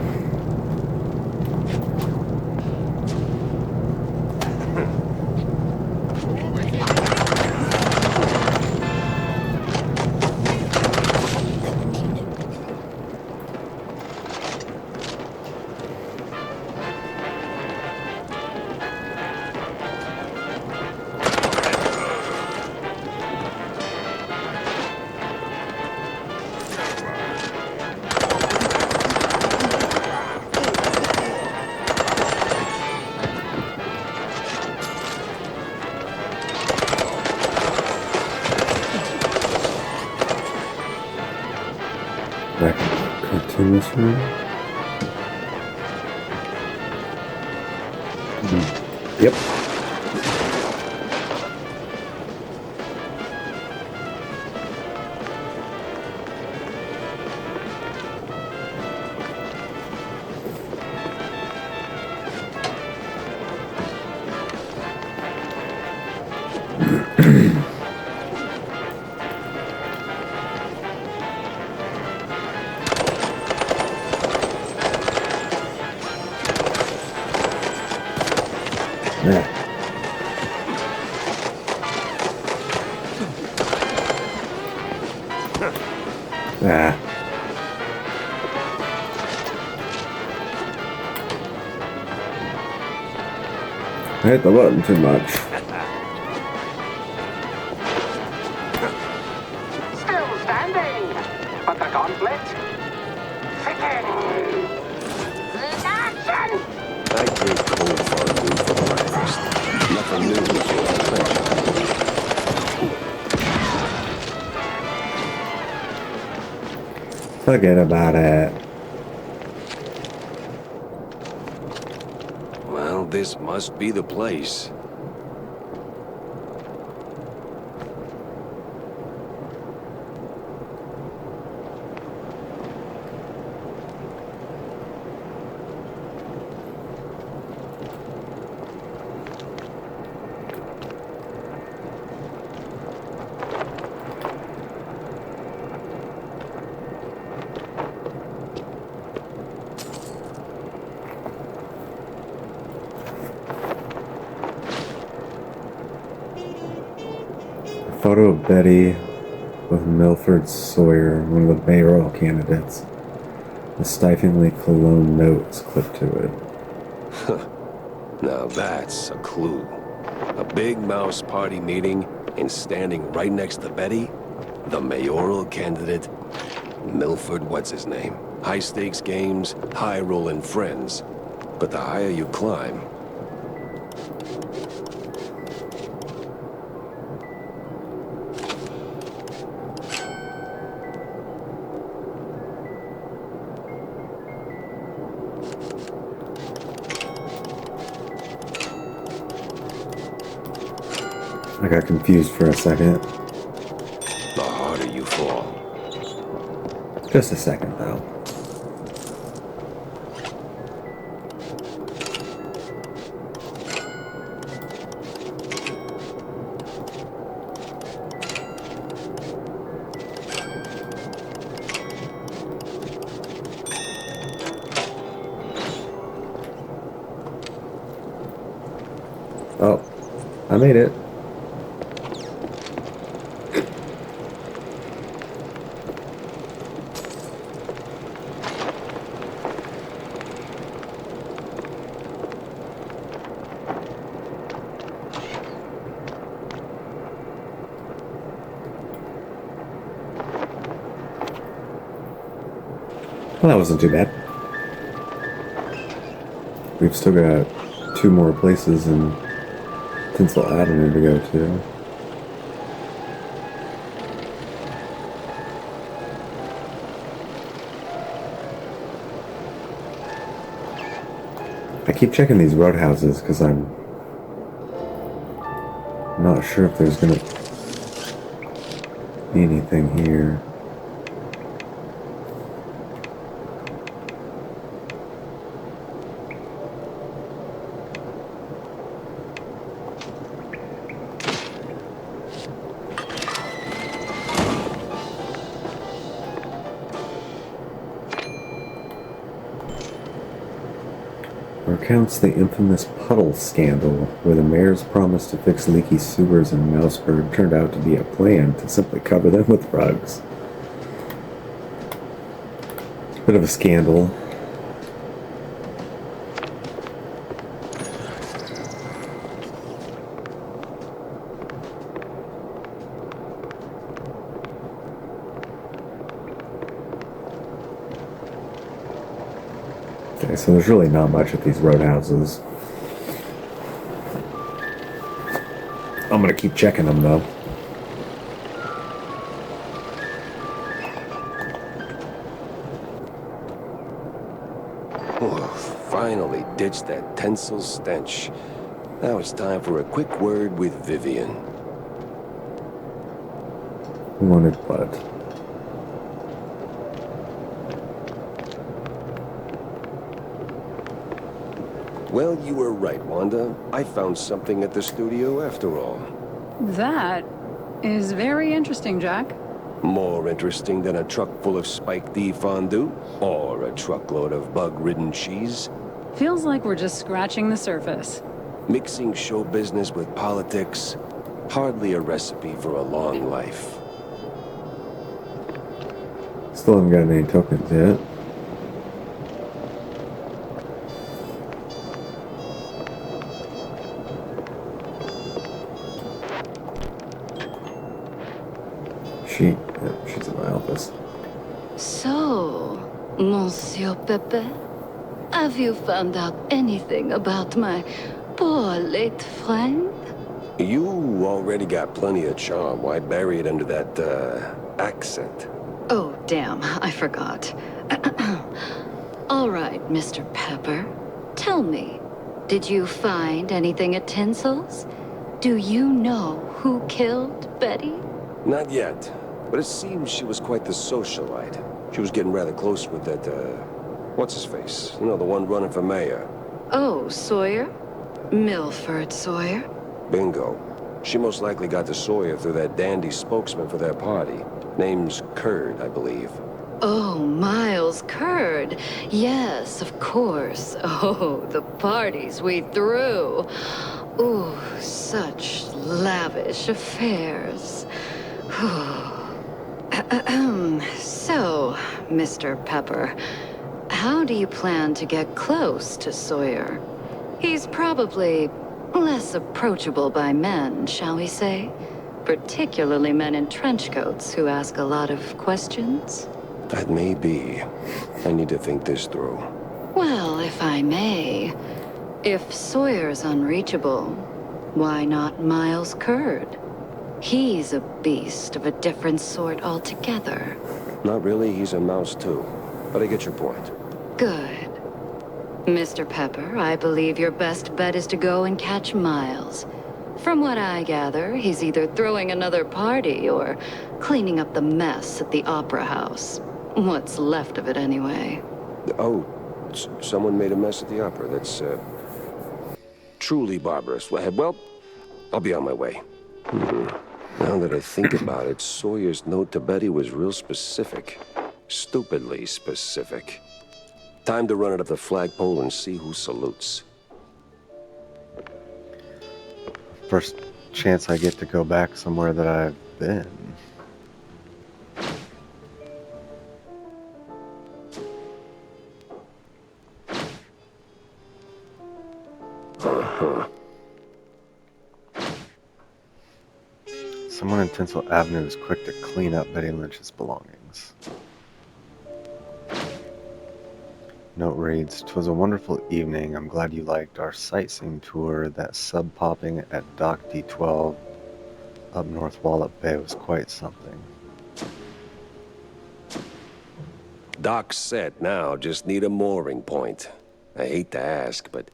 In this room? Yep. Ah. I hit the button too much. Still standing, but the gauntlet thickened. Action! I drink cold fondue for breakfast. Nothing new before the clench. Forget about it. Well, this must be the place. Photo of Betty with Milford Sawyer, one of the mayoral candidates. A stiflingly cologne notes clipped to it. Now that's a clue. A big mouse party meeting, and standing right next to Betty, the mayoral candidate, Milford what's his name. High stakes games, high rolling friends. But the higher you climb, I got confused for a second. the harder you fall. Just a second, though. Oh, I made it. Well, that wasn't too bad. We've still got 2 more places in Tinsel Avenue to go to. I keep checking these roadhouses because I'm not sure if there's gonna be anything here. Recounts the infamous puddle scandal, where the mayor's promise to fix leaky sewers in Mouseburg turned out to be a plan to simply cover them with rugs. Bit of a scandal. Okay, so there's really not much at these roadhouses. I'm gonna keep checking them though. Finally ditched that Tinsel stench. Now it's time for a quick word with Vivien. Who wanted what? Well, you were right, Wanda. I found something at the studio after all. That is very interesting, Jack. More interesting than a truck full of spiked D fondue or a truckload of bug-ridden cheese. Feels like we're just scratching the surface. Mixing show business with politics, hardly a recipe for a long life. still haven't got any tokens yet. She's in my office. So, Monsieur Pepe, have you found out anything about my poor late friend? You already got plenty of charm. Why bury it under that, accent? Oh, damn, I forgot. All right, Mr. Pepper. Tell me, did you find anything at Tinsel's? Do you know who killed Betty? Not yet, but it seems she was quite the socialite. She was getting rather close with that, what's-his-face? You know, the one running for mayor. Oh, Sawyer? Milford Sawyer? Bingo. She most likely got to Sawyer through that dandy spokesman for their party. Name's Kurd, I believe. Oh, Miles Kurd. Yes, of course. Oh, the parties we threw. Ooh, such lavish affairs. So, Mr. Pepper, how do you plan to get close to Sawyer? He's probably less approachable by men, shall we say? Particularly men in trench coats who ask a lot of questions? That may be. I need to think this through. Well, if I may, if Sawyer's unreachable, why not Miles Kurd? He's a beast of a different sort altogether. Not really, he's a mouse too. But I get your point. Good. Mr. Pepper, I believe your best bet is to go and catch Miles. From what I gather, he's either throwing another party or cleaning up the mess at the Opera House. What's left of it, anyway. Oh, someone made a mess at the opera. That's, truly barbarous. Well, I'll be on my way. Now that I think about it, Sawyer's note to Betty was real specific. Stupidly specific. Time to run it up the flagpole and see who salutes. First chance I get to go back somewhere that I've been. Someone in Tinsel Avenue is quick to clean up Betty Lynch's belongings. Note reads, "'Twas a wonderful evening. I'm glad you liked our sightseeing tour. That sub popping at Dock D12 up North Wallop Bay was quite something." Dock's set now, just need a mooring point. I hate to ask, but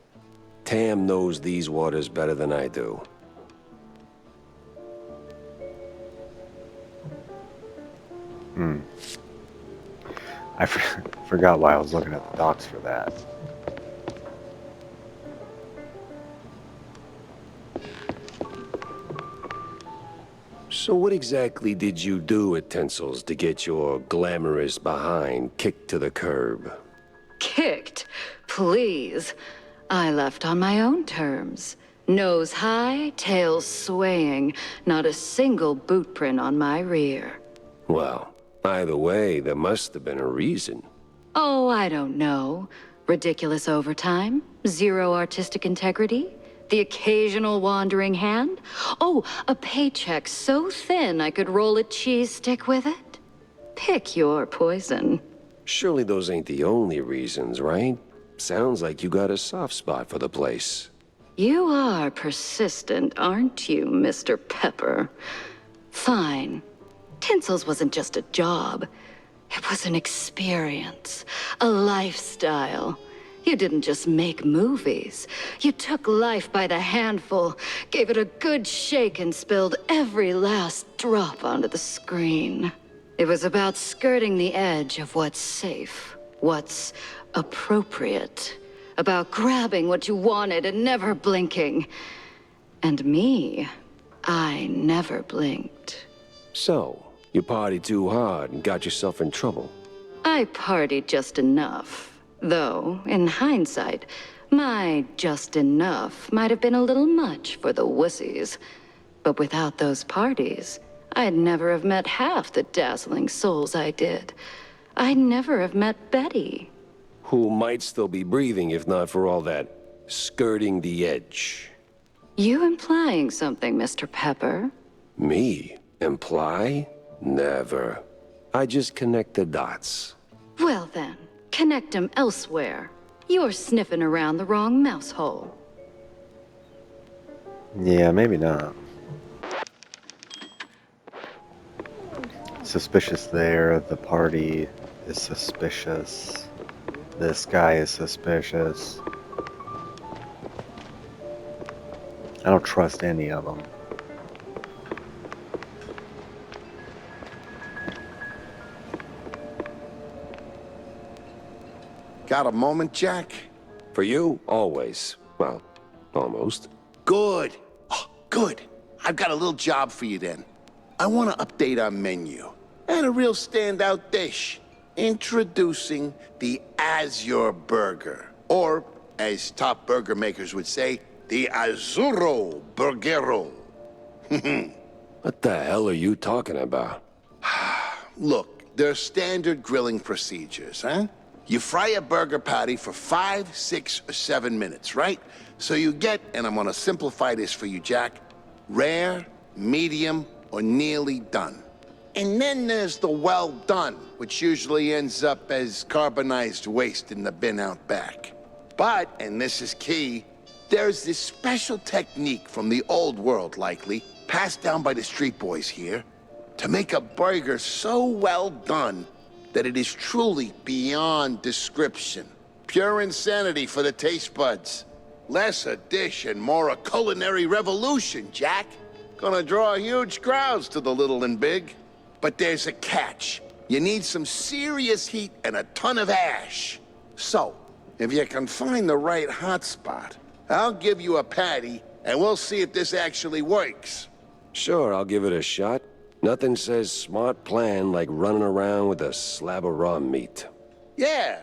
Tam knows these waters better than I do. I forgot why I was looking at the docks for that. So what exactly did you do at Tinsel's to get your glamorous behind kicked to the curb? Kicked? Please. I left on my own terms. Nose high, tail swaying, not a single boot print on my rear. Well, either way, there must have been a reason. Oh, I don't know. Ridiculous overtime? Zero artistic integrity? The occasional wandering hand? Oh, a paycheck so thin I could roll a cheese stick with it? Pick your poison. Surely those ain't the only reasons, right? Sounds like you got a soft spot for the place. You are persistent, aren't you, Mr. Pepper? Fine. Tinsel's wasn't just a job. It was an experience, a lifestyle. You didn't just make movies. You took life by the handful, gave it a good shake, and spilled every last drop onto the screen. It was about skirting the edge of what's safe, what's appropriate, about grabbing what you wanted and never blinking. And me, I never blinked. So, you partied too hard and got yourself in trouble. I partied just enough. Though, in hindsight, my just enough might have been a little much for the wussies. But without those parties, I'd never have met half the dazzling souls I did. I'd never have met Betty. Who might still be breathing if not for all that skirting the edge. You implying something, Mr. Pepper? Me? Imply? Never. I just connect the dots. Well then, connect 'em elsewhere. You're sniffing around the wrong mouse hole. Yeah, maybe not. Suspicious there. The party is suspicious. This guy is suspicious. I don't trust any of them. Got a moment, Jack? For you, always. Well, almost. Good. Oh, good. I've got a little job for you then. I want to update our menu. And a real standout dish. Introducing the Azure Burger. Or, as top burger makers would say, the Azzurro Burgero. What the hell are you talking about? Look, there are standard grilling procedures, huh? You fry a burger patty for 5, 6, or 7 minutes, right? So you get, and I'm gonna simplify this for you, Jack, rare, medium, or nearly done. And then there's the well done, which usually ends up as carbonized waste in the bin out back. But, and this is key, there's this special technique from the old world, likely, passed down by the street boys here, to make a burger so well done that it is truly beyond description. Pure insanity for the taste buds. Less a dish and more a culinary revolution, Jack. Gonna draw huge crowds to the little and big. But there's a catch. You need some serious heat and a ton of ash. So, if you can find the right hotspot, I'll give you a patty, and we'll see if this actually works. Sure, I'll give it a shot. Nothing says smart plan like running around with a slab of raw meat. Yeah,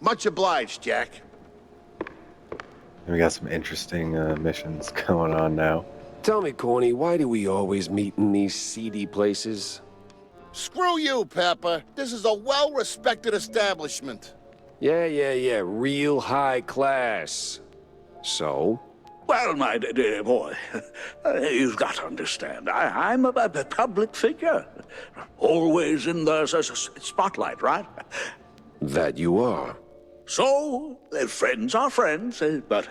much obliged, Jack. We got some interesting missions going on now. Tell me, Corny, why do we always meet in these seedy places? Screw you, Pepper. This is a well-respected establishment. Yeah, real high class. So? Well, my dear boy, you've got to understand, I'm a public figure. Always in the spotlight, right? That you are. So, friends are friends, but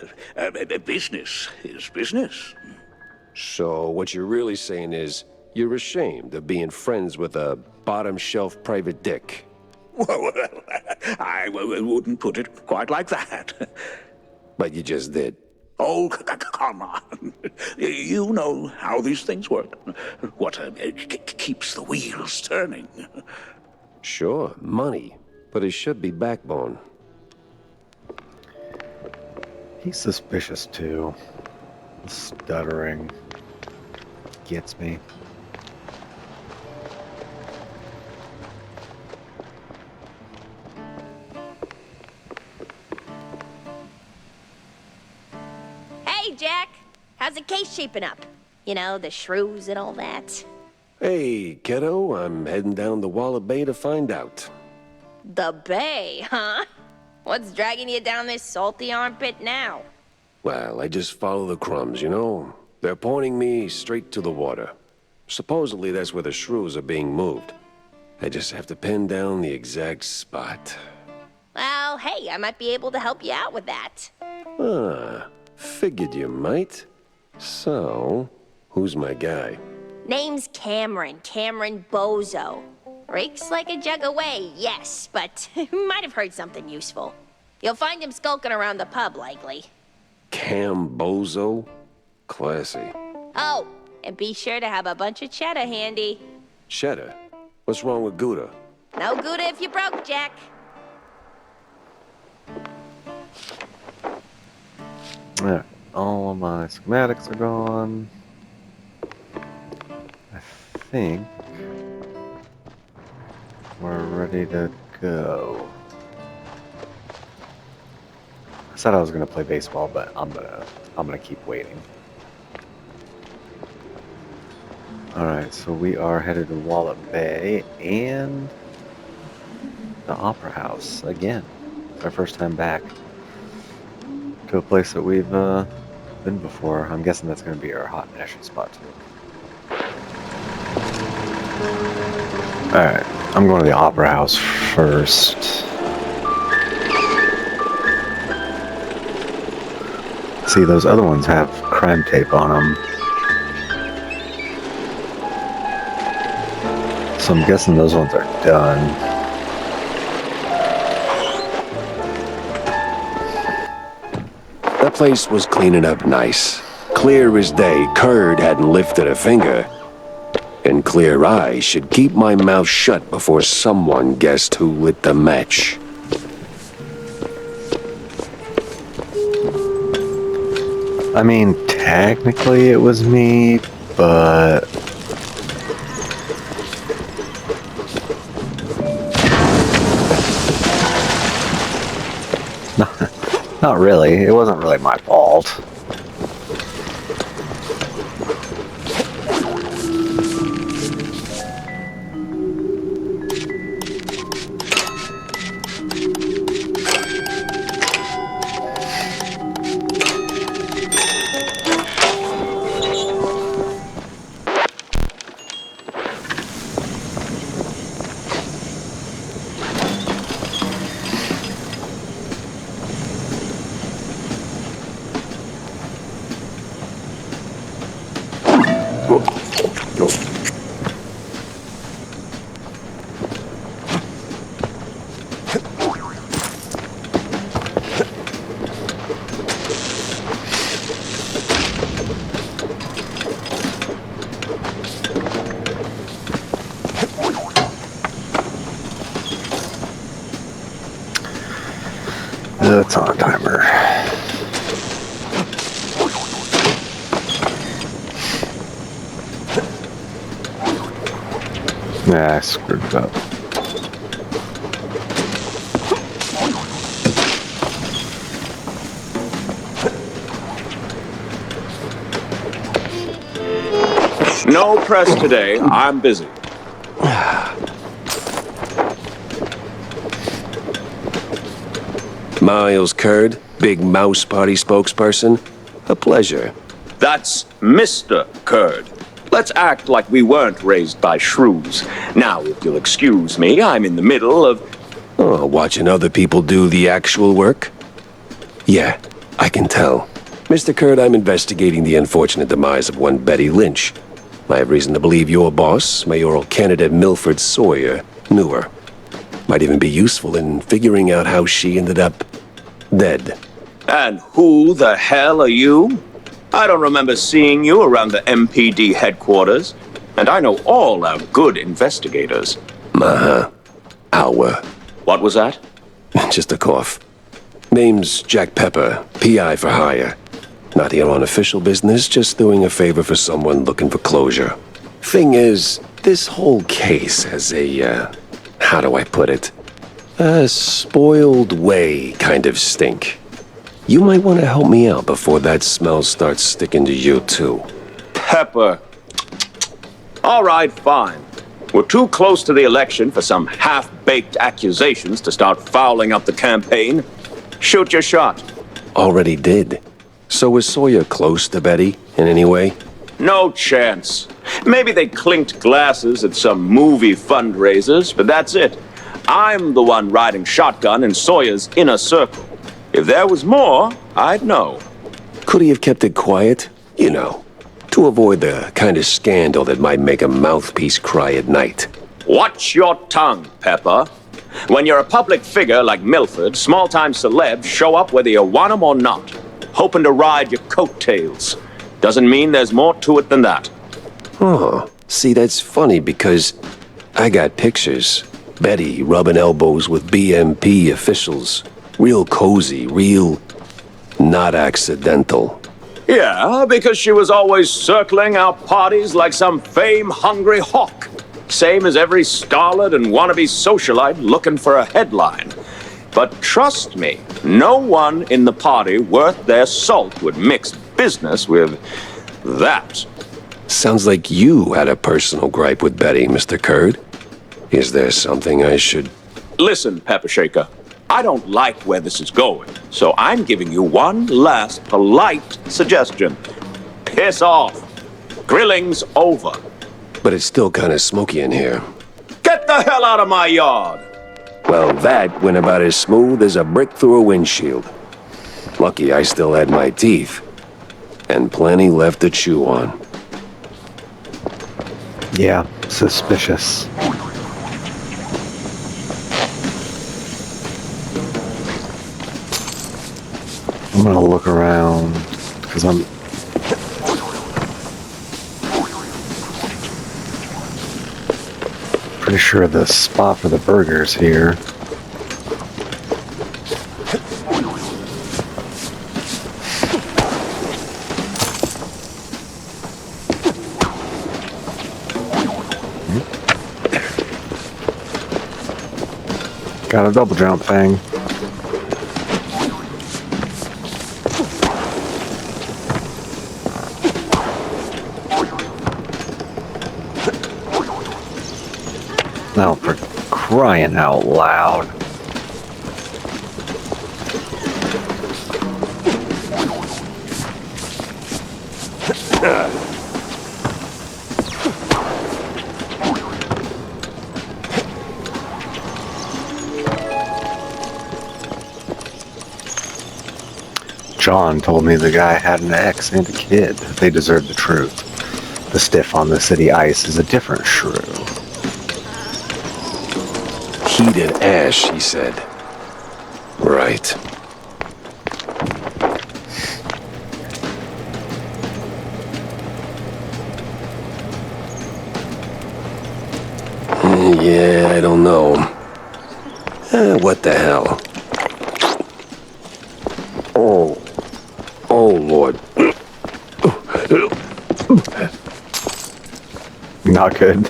business is business. So, what you're really saying is, you're ashamed of being friends with a bottom-shelf private dick. Well, I wouldn't put it quite like that. But you just did. Oh, come on. You know how these things work. What keeps the wheels turning. Sure, money. But it should be backbone. He's suspicious too. Stuttering gets me. Hey, Jack. How's the case shaping up? You know, the shrews and all that. Hey, kiddo, I'm heading down to Walla Bay to find out. The Bay, huh? What's dragging you down this salty armpit now? Well, I just follow the crumbs, you know? They're pointing me straight to the water. Supposedly that's where the shrews are being moved. I just have to pin down the exact spot. Well, hey, I might be able to help you out with that. Ah, figured you might. So, who's my guy? Name's Cameron Bozo. Rakes like a jug away, yes, but might have heard something useful. You'll find him skulking around the pub, likely. Bozo? Classy. Oh, and be sure to have a bunch of cheddar handy. Cheddar? What's wrong with Gouda? No Gouda if you broke, Jack. Alright, all of my schematics are gone. I think we're ready to go. I said I was gonna play baseball, but I'm gonna keep waiting. Alright, so we are headed to Walla Bay, and The Opera House, again. It's our first time back to a place that we've been before. I'm guessing that's going to be our hot and ashy spot, too. Alright, I'm going to the Opera House first. See, those other ones have crime tape on them. So I'm guessing those ones are done. That place was cleaning up nice. Clear as day, Kurd hadn't lifted a finger. And clear eyes should keep my mouth shut before someone guessed who lit the match. I mean, technically it was me, but... Not really. It wasn't really my fault. It's on a timer. Yeah, I screwed it up. No press today. I'm busy. Miles Kurd, big Mouse Party spokesperson. A pleasure. That's Mr. Kurd. Let's act like we weren't raised by shrews. Now, if you'll excuse me, I'm in the middle of... Oh, watching other people do the actual work? Yeah, I can tell. Mr. Kurd, I'm investigating the unfortunate demise of one Betty Lynch. I have reason to believe your boss, mayoral candidate Milford Sawyer, knew her. Might even be useful in figuring out how she ended up dead. And who the hell are you? I don't remember seeing you around the MPD headquarters, and I know all our good investigators. Our. What was that? Just a cough. Name's Jack Pepper, P.I. for hire. Not here on official business, just doing a favor for someone looking for closure. Thing is, this whole case has a, how do I put it? A spoiled way kind of stink. You might want to help me out before that smell starts sticking to you, too. Pepper. All right, fine. We're too close to the election for some half-baked accusations to start fouling up the campaign. Shoot your shot. Already did. So was Sawyer close to Betty in any way? No chance. Maybe they clinked glasses at some movie fundraisers, but that's it. I'm the one riding shotgun in Sawyer's inner circle. If there was more, I'd know. Could he have kept it quiet? You know, to avoid the kind of scandal that might make a mouthpiece cry at night. Watch your tongue, Pepper. When you're a public figure like Milford, small-time celebs show up whether you want them or not, hoping to ride your coattails. Doesn't mean there's more to it than that. Oh, see, that's funny because I got pictures. Betty rubbing elbows with BMP officials. Real cozy, real not accidental. Yeah, because she was always circling our parties like some fame-hungry hawk. Same as every starlet and wannabe socialite looking for a headline. But trust me, no one in the party worth their salt would mix business with that. Sounds like you had a personal gripe with Betty, Mr. Kurd. Is there something I should Listen, Pepper Shaker. I don't like where this is going, so I'm giving you one last polite suggestion. Piss off. Grilling's over. But it's still kind of smoky in here. Get the hell out of my yard! Well, that went about as smooth as a brick through a windshield. Lucky I still had my teeth. And plenty left to chew on. Yeah, suspicious. I'm gonna look around, because I'm... pretty sure the spot for the burger's here. Got a double jump thing. Now, for crying out loud. John told me the guy had an ex and a kid. They deserve the truth. The stiff on the city ice is a different shrew. Heated ash, he said. Right. Yeah, I don't know. What the hell? Oh, Lord. Not good.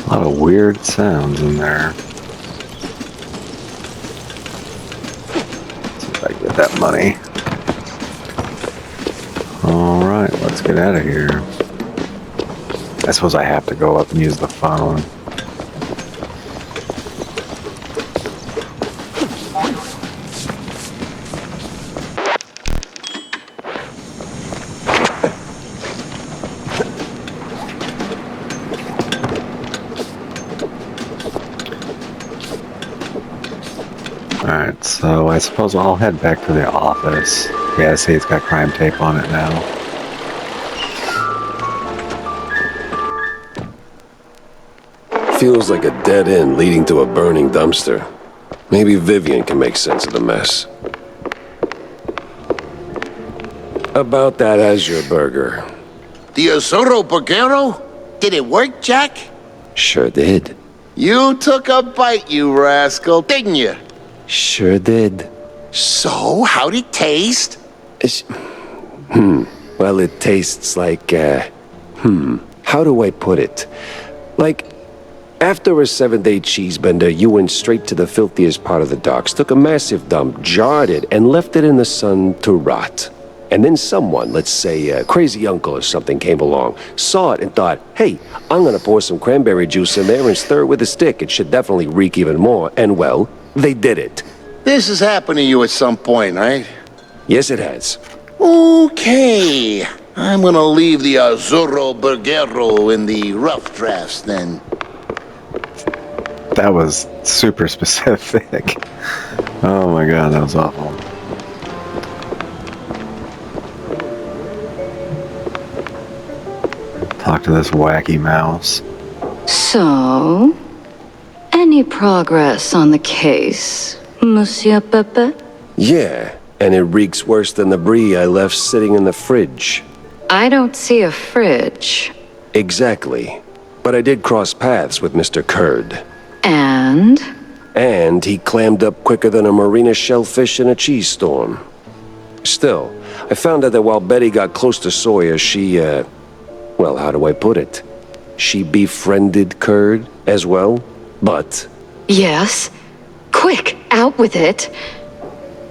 A lot of weird sounds in there. See if I can get that money. Alright, let's get out of here. I suppose I have to go up and use the phone. Alright, so I suppose I'll head back to the office. Yeah, see, it's got crime tape on it now. Feels like a dead end leading to a burning dumpster. Maybe Vivien can make sense of the mess. About that as your burger. The Azuro Burgero? Did it work, Jack? Sure did. You took a bite, you rascal, didn't you? Sure did. So, how'd it taste? Well, it tastes like, how do I put it? Like, after a 7-day cheese bender, you went straight to the filthiest part of the docks, took a massive dump, jarred it, and left it in the sun to rot. And then someone, let's say a crazy uncle or something, came along, saw it and thought, hey, I'm gonna pour some cranberry juice in there and stir it with a stick. It should definitely reek even more. And well, they did it. This has happened to you at some point, right? Yes, it has. Okay. I'm gonna leave the Azuro Burgero in the rough drafts then. That was super specific. Oh my god, that was awful. Talk to this wacky mouse. So, any progress on the case, Monsieur Pepe? Yeah, and it reeks worse than the brie I left sitting in the fridge. I don't see a fridge. Exactly. But I did cross paths with Mr. Kurd. And? And he clammed up quicker than a marina shellfish in a cheese storm. Still, I found out that while Betty got close to Sawyer, she, well, how do I put it? She befriended Kurd as well, but... Yes. Quick, out with it.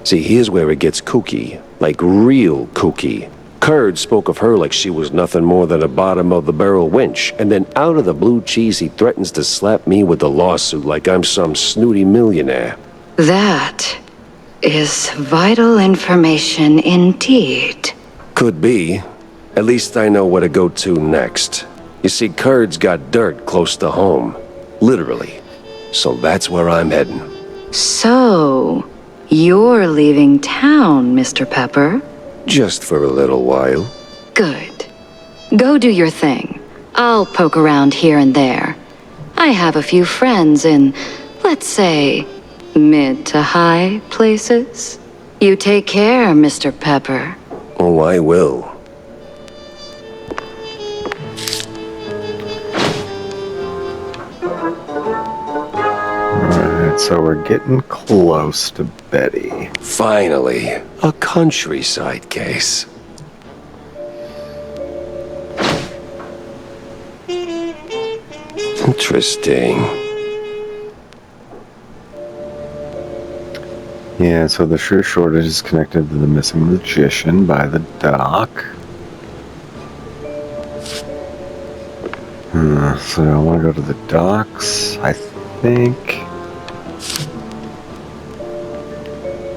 See, here's where it gets kooky. Like real kooky. Kurd spoke of her like she was nothing more than a bottom-of-the-barrel wench, and then out of the blue cheese he threatens to slap me with a lawsuit like I'm some snooty millionaire. That is vital information indeed. Could be. At least I know where to go to next. You see, Kurd's got dirt close to home. Literally. So that's where I'm heading. So, you're leaving town, Mr. Pepper? Just for a little while. Good. Go do your thing. I'll poke around here and there. I have a few friends in, let's say, mid to high places. You take care, Mr. Pepper. Oh, I will. Alright, so we're getting close to Betty. Finally, a countryside case. Interesting. Yeah, so the shrew shortage is connected to the missing magician by the dock. So I want to go to the docks, I think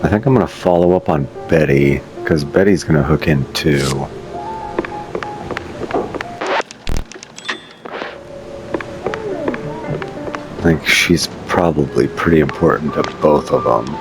I'm going to follow up on Betty, because Betty's going to hook in too. I think she's probably pretty important to both of them.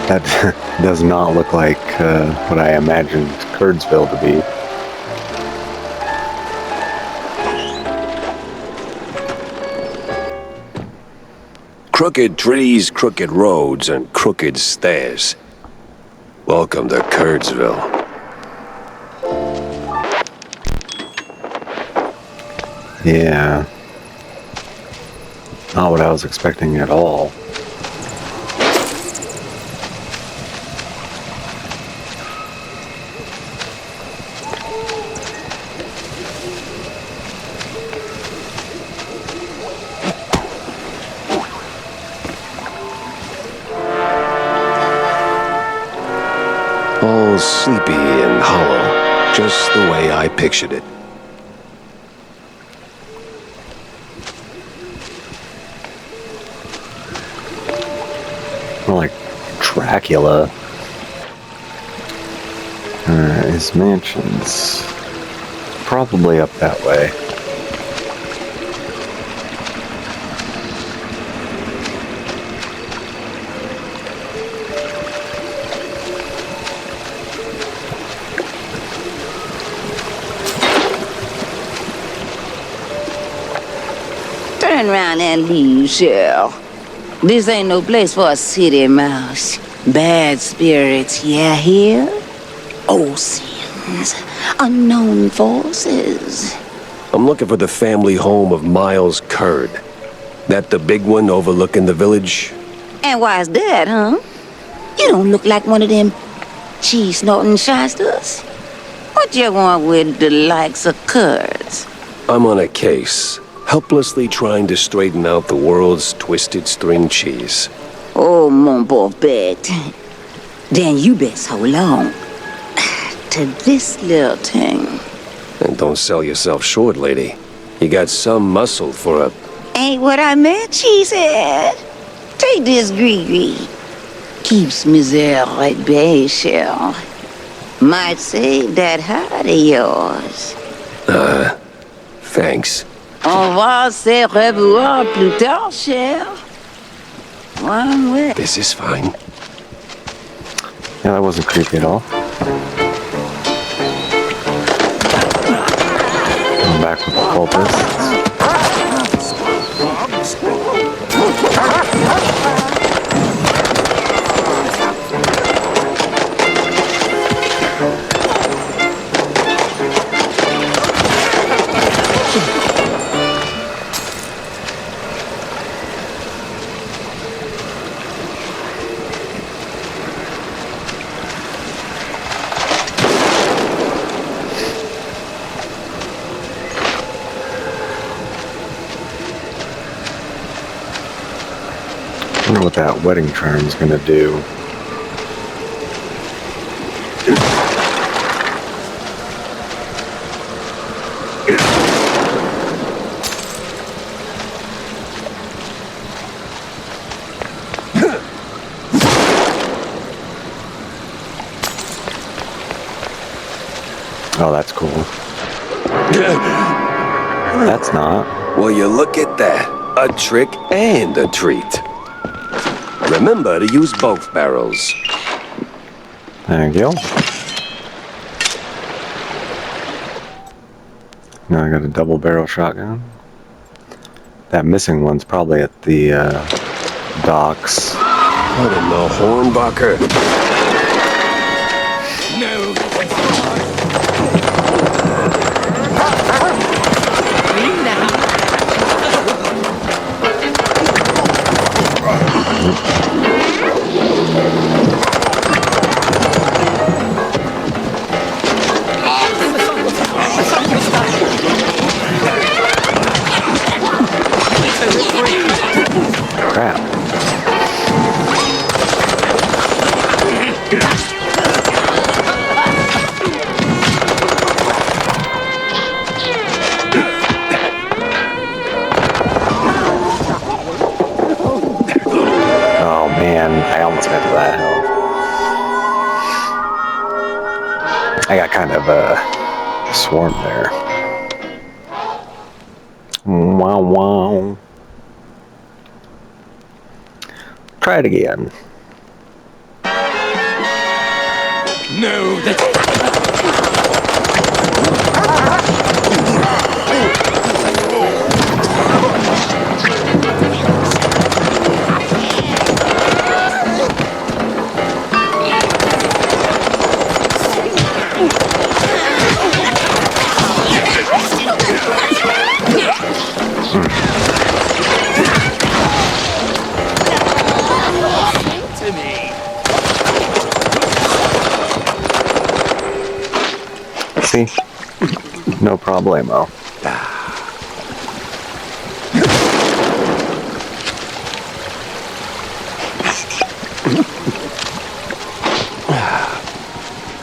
That does not look like what I imagined Kurdsville to be. Crooked trees, crooked roads, and crooked stairs. Welcome to Kurdsville. Yeah. Not what I was expecting at all. All sleepy and hollow, just the way I pictured it. More like Dracula. His mansion's probably up that way. Turn around and leave, Shell. This ain't no place for a city mouse. Bad spirits, yeah, here? Old sins, unknown forces. I'm looking for the family home of Miles Kurd. That the big one overlooking the village? And why's that, huh? You don't look like one of them cheese-snorting shysters. What you want with the likes of Kurds? I'm on a case, helplessly trying to straighten out the world's twisted string cheese. Oh, mon pauvre bête. Then you best hold on to this little thing. And don't sell yourself short, lady. You got some muscle for a... Ain't what I meant, she said. Take this gree-gree. Keeps misère at bay, Shell. Might save that heart of yours. Thanks. On va se revoir plus tard, Shell. One way. This is fine. Yeah, that wasn't creepy at all. I'm back with the cultists. wonder what that wedding charm's gonna do. Oh, that's cool. That's not. Well, you look at that. A trick and a treat. Remember to use both barrels. Thank you. Now I got a double barrel shotgun. That missing one's probably at the docks. What in the Hornbucker? No. Crap. Oh man, I almost got to that health. I got kind of swarmed there. Wow, wow. Try it again. No, that's... See? No problemo.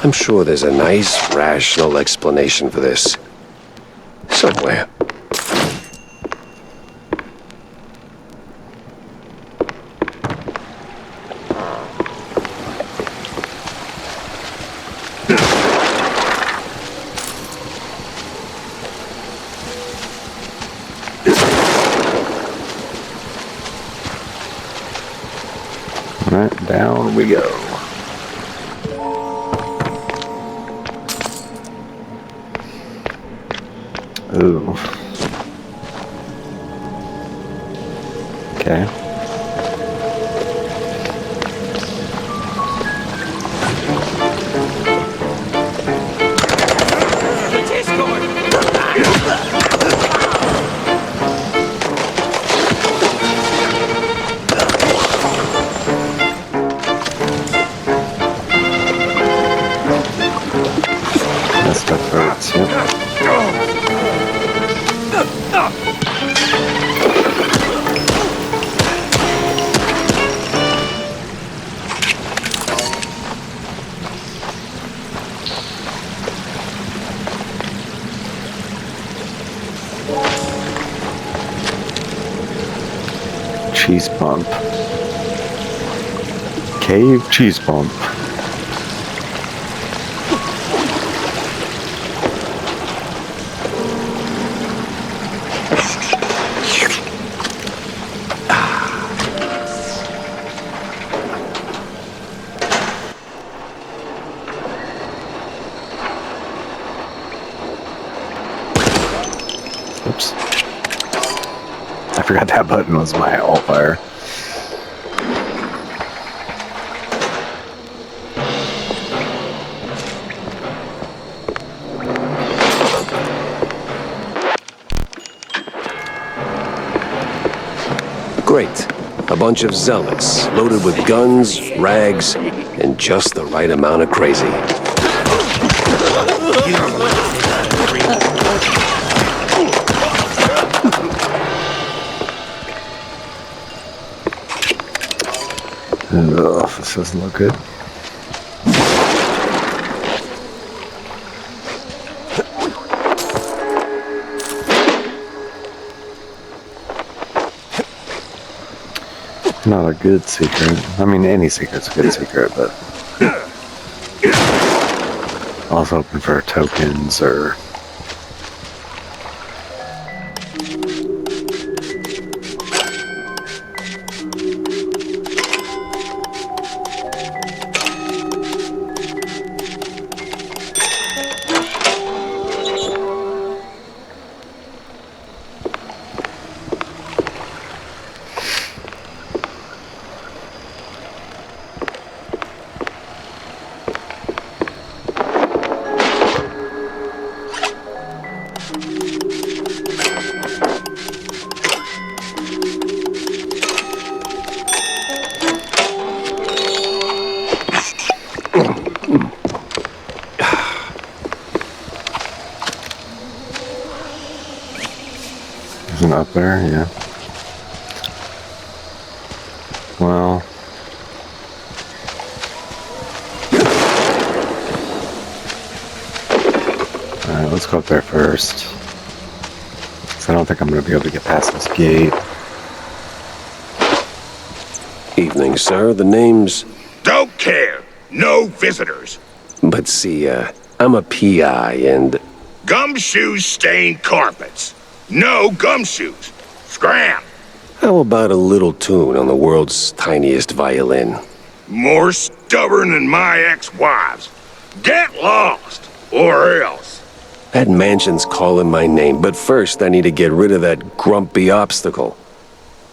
I'm sure there's a nice, rational explanation for this. Somewhere. Alright, down we go. Ooh. Okay. That stuff hurts, yep. Cheese bump. Cave cheese bump. Oops. I forgot that button was my alt fire. Great. A bunch of zealots, loaded with guns, rags, and just the right amount of crazy. Ugh, this doesn't look good. Not a good secret. I mean, any secret's a good secret, but I was hoping for tokens or... Isn't up there? Yeah. Well... Alright, let's go up there first. Because I don't think I'm going to be able to get past this gate. Evening, sir. The name's... Don't care. No visitors. But see, I'm a P.I. and... Gumshoes stain carpets. No gumshoes. Scram. How about a little tune on the world's tiniest violin? More stubborn than my ex-wives. Get lost, or else. That mansion's calling my name, but first I need to get rid of that grumpy obstacle.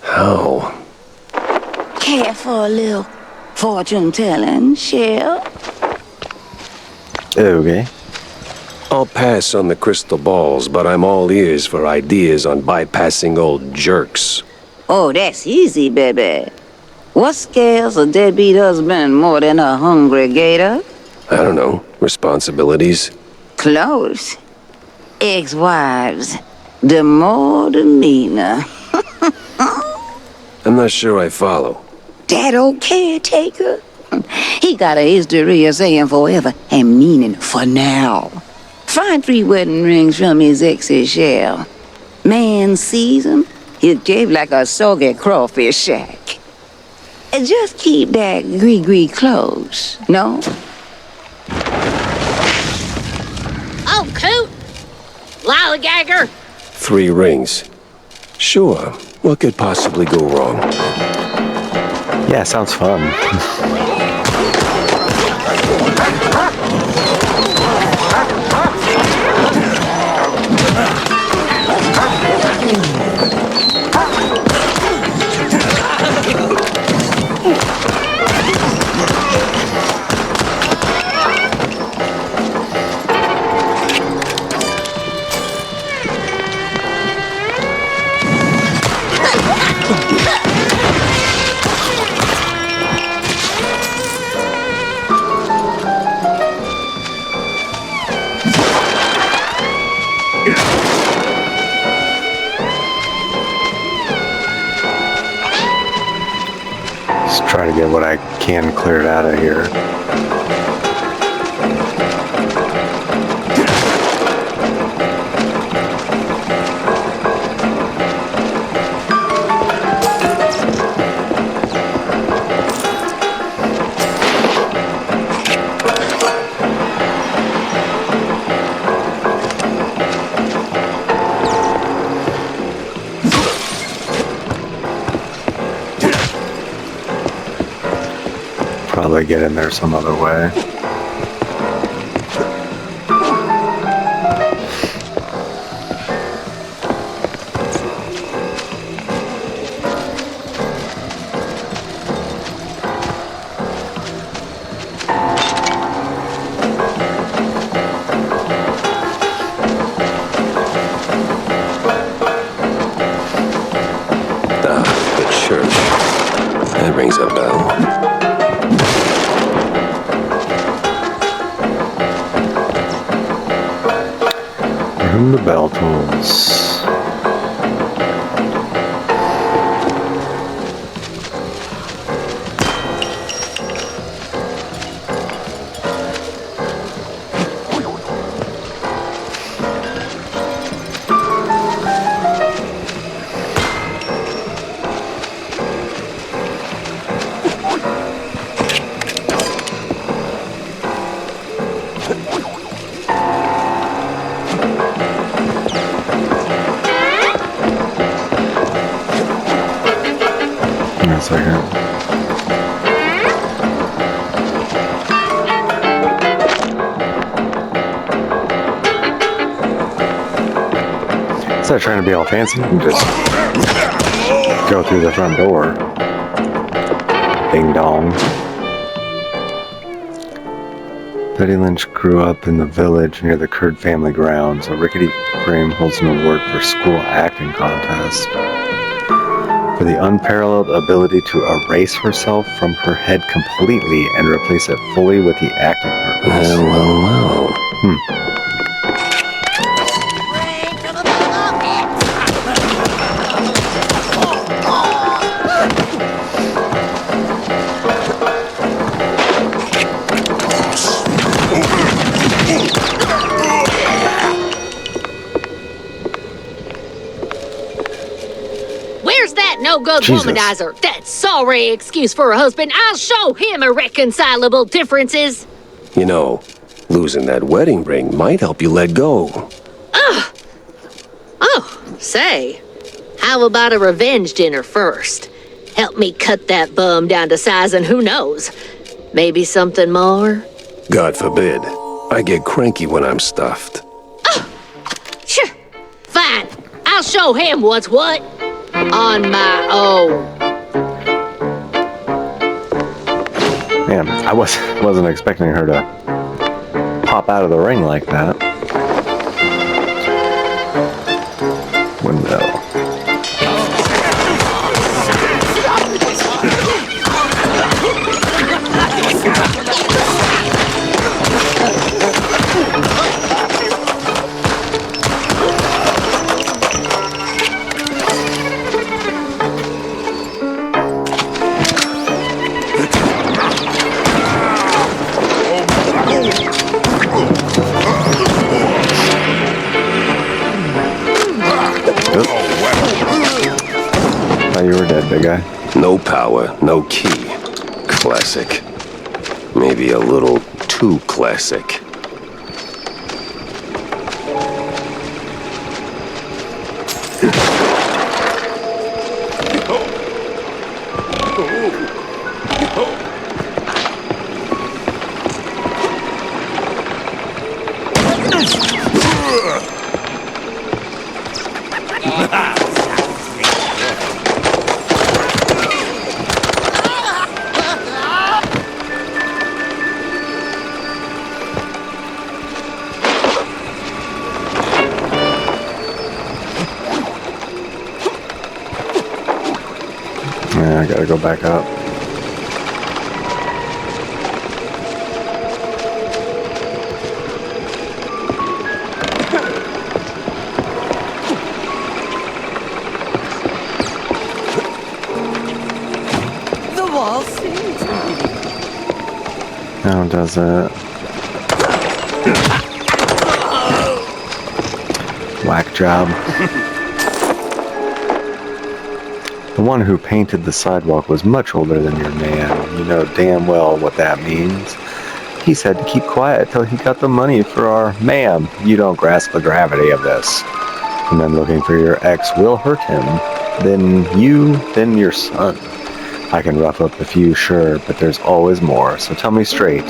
How? Care for a little fortune-telling, Shell? Okay. I'll pass on the crystal balls, but I'm all ears for ideas on bypassing old jerks. Oh, that's easy, baby. What scales a deadbeat husband more than a hungry gator? I don't know. Responsibilities? Close. Ex-wives. The more the meaner. I'm not sure I follow. That old caretaker? He got a history of saying forever and meaning for now. Find 3 wedding rings from his ex's shell. Man sees him, he'll cave like a soggy crawfish shack. And just keep that gree-gree close, no? Oh, coot! Lollygagger! 3 rings. Sure. What could possibly go wrong? Yeah, sounds fun. Just try to get what I can cleared out of here. Probably get in there some other way. The church. That rings a bell. The bell tolls. second. Instead of trying to be all fancy, you can just go through the front door. Ding dong. Betty Lynch grew up in the village near the Kurd family grounds. A rickety frame holds an award for school acting contest. For the unparalleled ability to erase herself from her head completely and replace it fully with the acting purpose. Well. No-good womanizer. That sorry excuse for a husband. I'll show him irreconcilable differences. You know, losing that wedding ring might help you let go. Ugh. Oh, say, how about a revenge dinner first? Help me cut that bum down to size and who knows, maybe something more? God forbid. I get cranky when I'm stuffed. Oh, sure. Fine. I'll show him what's what. On my own. Man, I wasn't expecting her to pop out of the ring like that. Window. You were dead, big guy. No power, no key. Classic. Maybe a little too classic. I gotta go back up. The wall sings to me. How does it? Whack job. The one who painted the sidewalk was much older than your man. You know damn well what that means. He said to keep quiet till he got the money for our... Ma'am, you don't grasp the gravity of this. And then looking for your ex will hurt him. Then your son. I can rough up a few, sure, but there's always more. So tell me straight,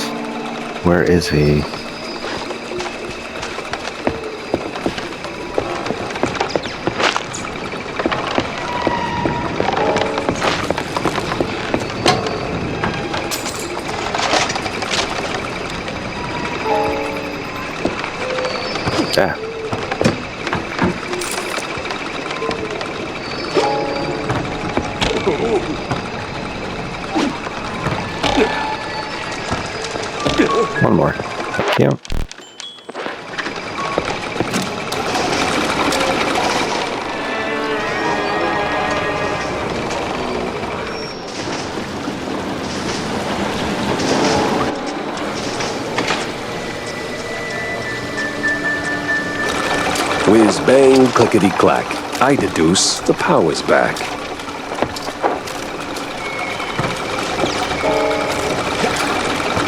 where is he? Yeah. One more. Thank you. Whiz bang, clickety clack. I deduce the power's back.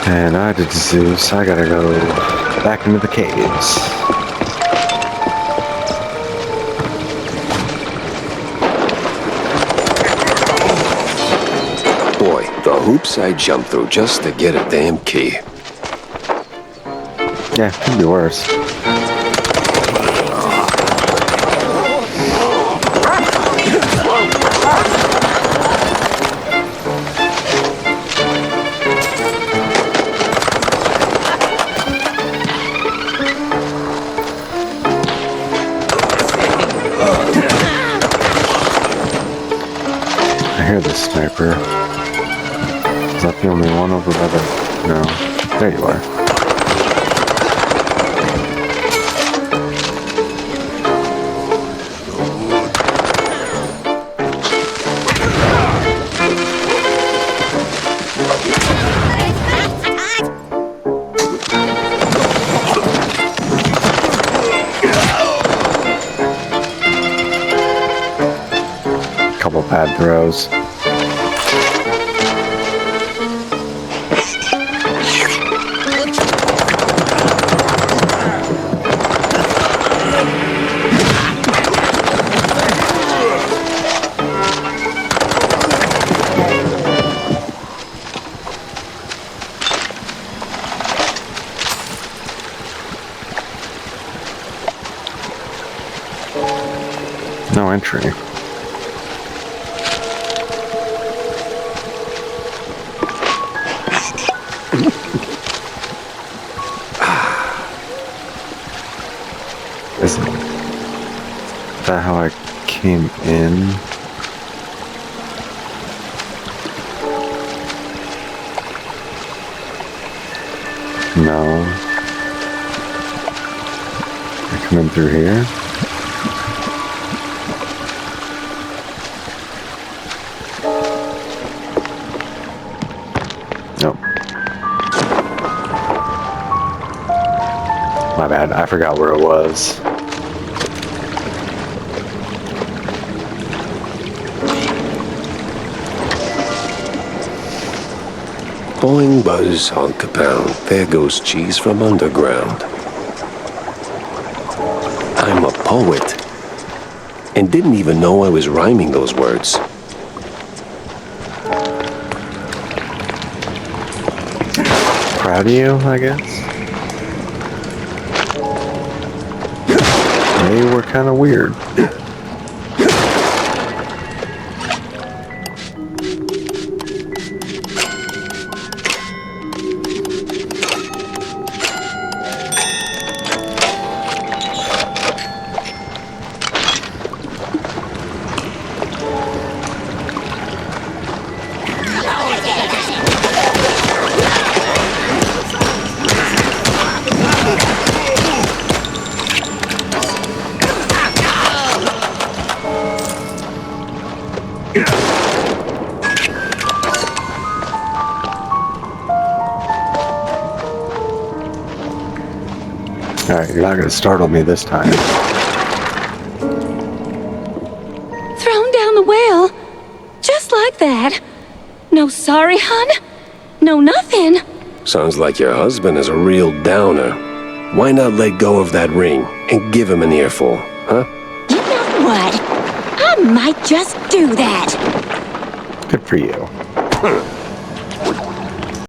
And I did Zeus. I gotta go back into the caves. The hoops I jumped through just to get a damn key. Yeah, could be worse. I hear this sniper. Is that the only one over by the... No. There you are. Couple bad throws. No entry. Is that how I came in? No. I come in through here? Nope. My bad, I forgot where it was. Boing, buzz, honk a pound. There goes cheese from underground. I'm a poet. And didn't even know I was rhyming those words. Proud of you, I guess? They were kind of weird. Alright, you're not gonna startle me this time. Thrown down the well. Just like that. No sorry, hun? No nothing. Sounds like your husband is a real downer. Why not let go of that ring and give him an earful, huh? You know what? I might just do that. Good for you.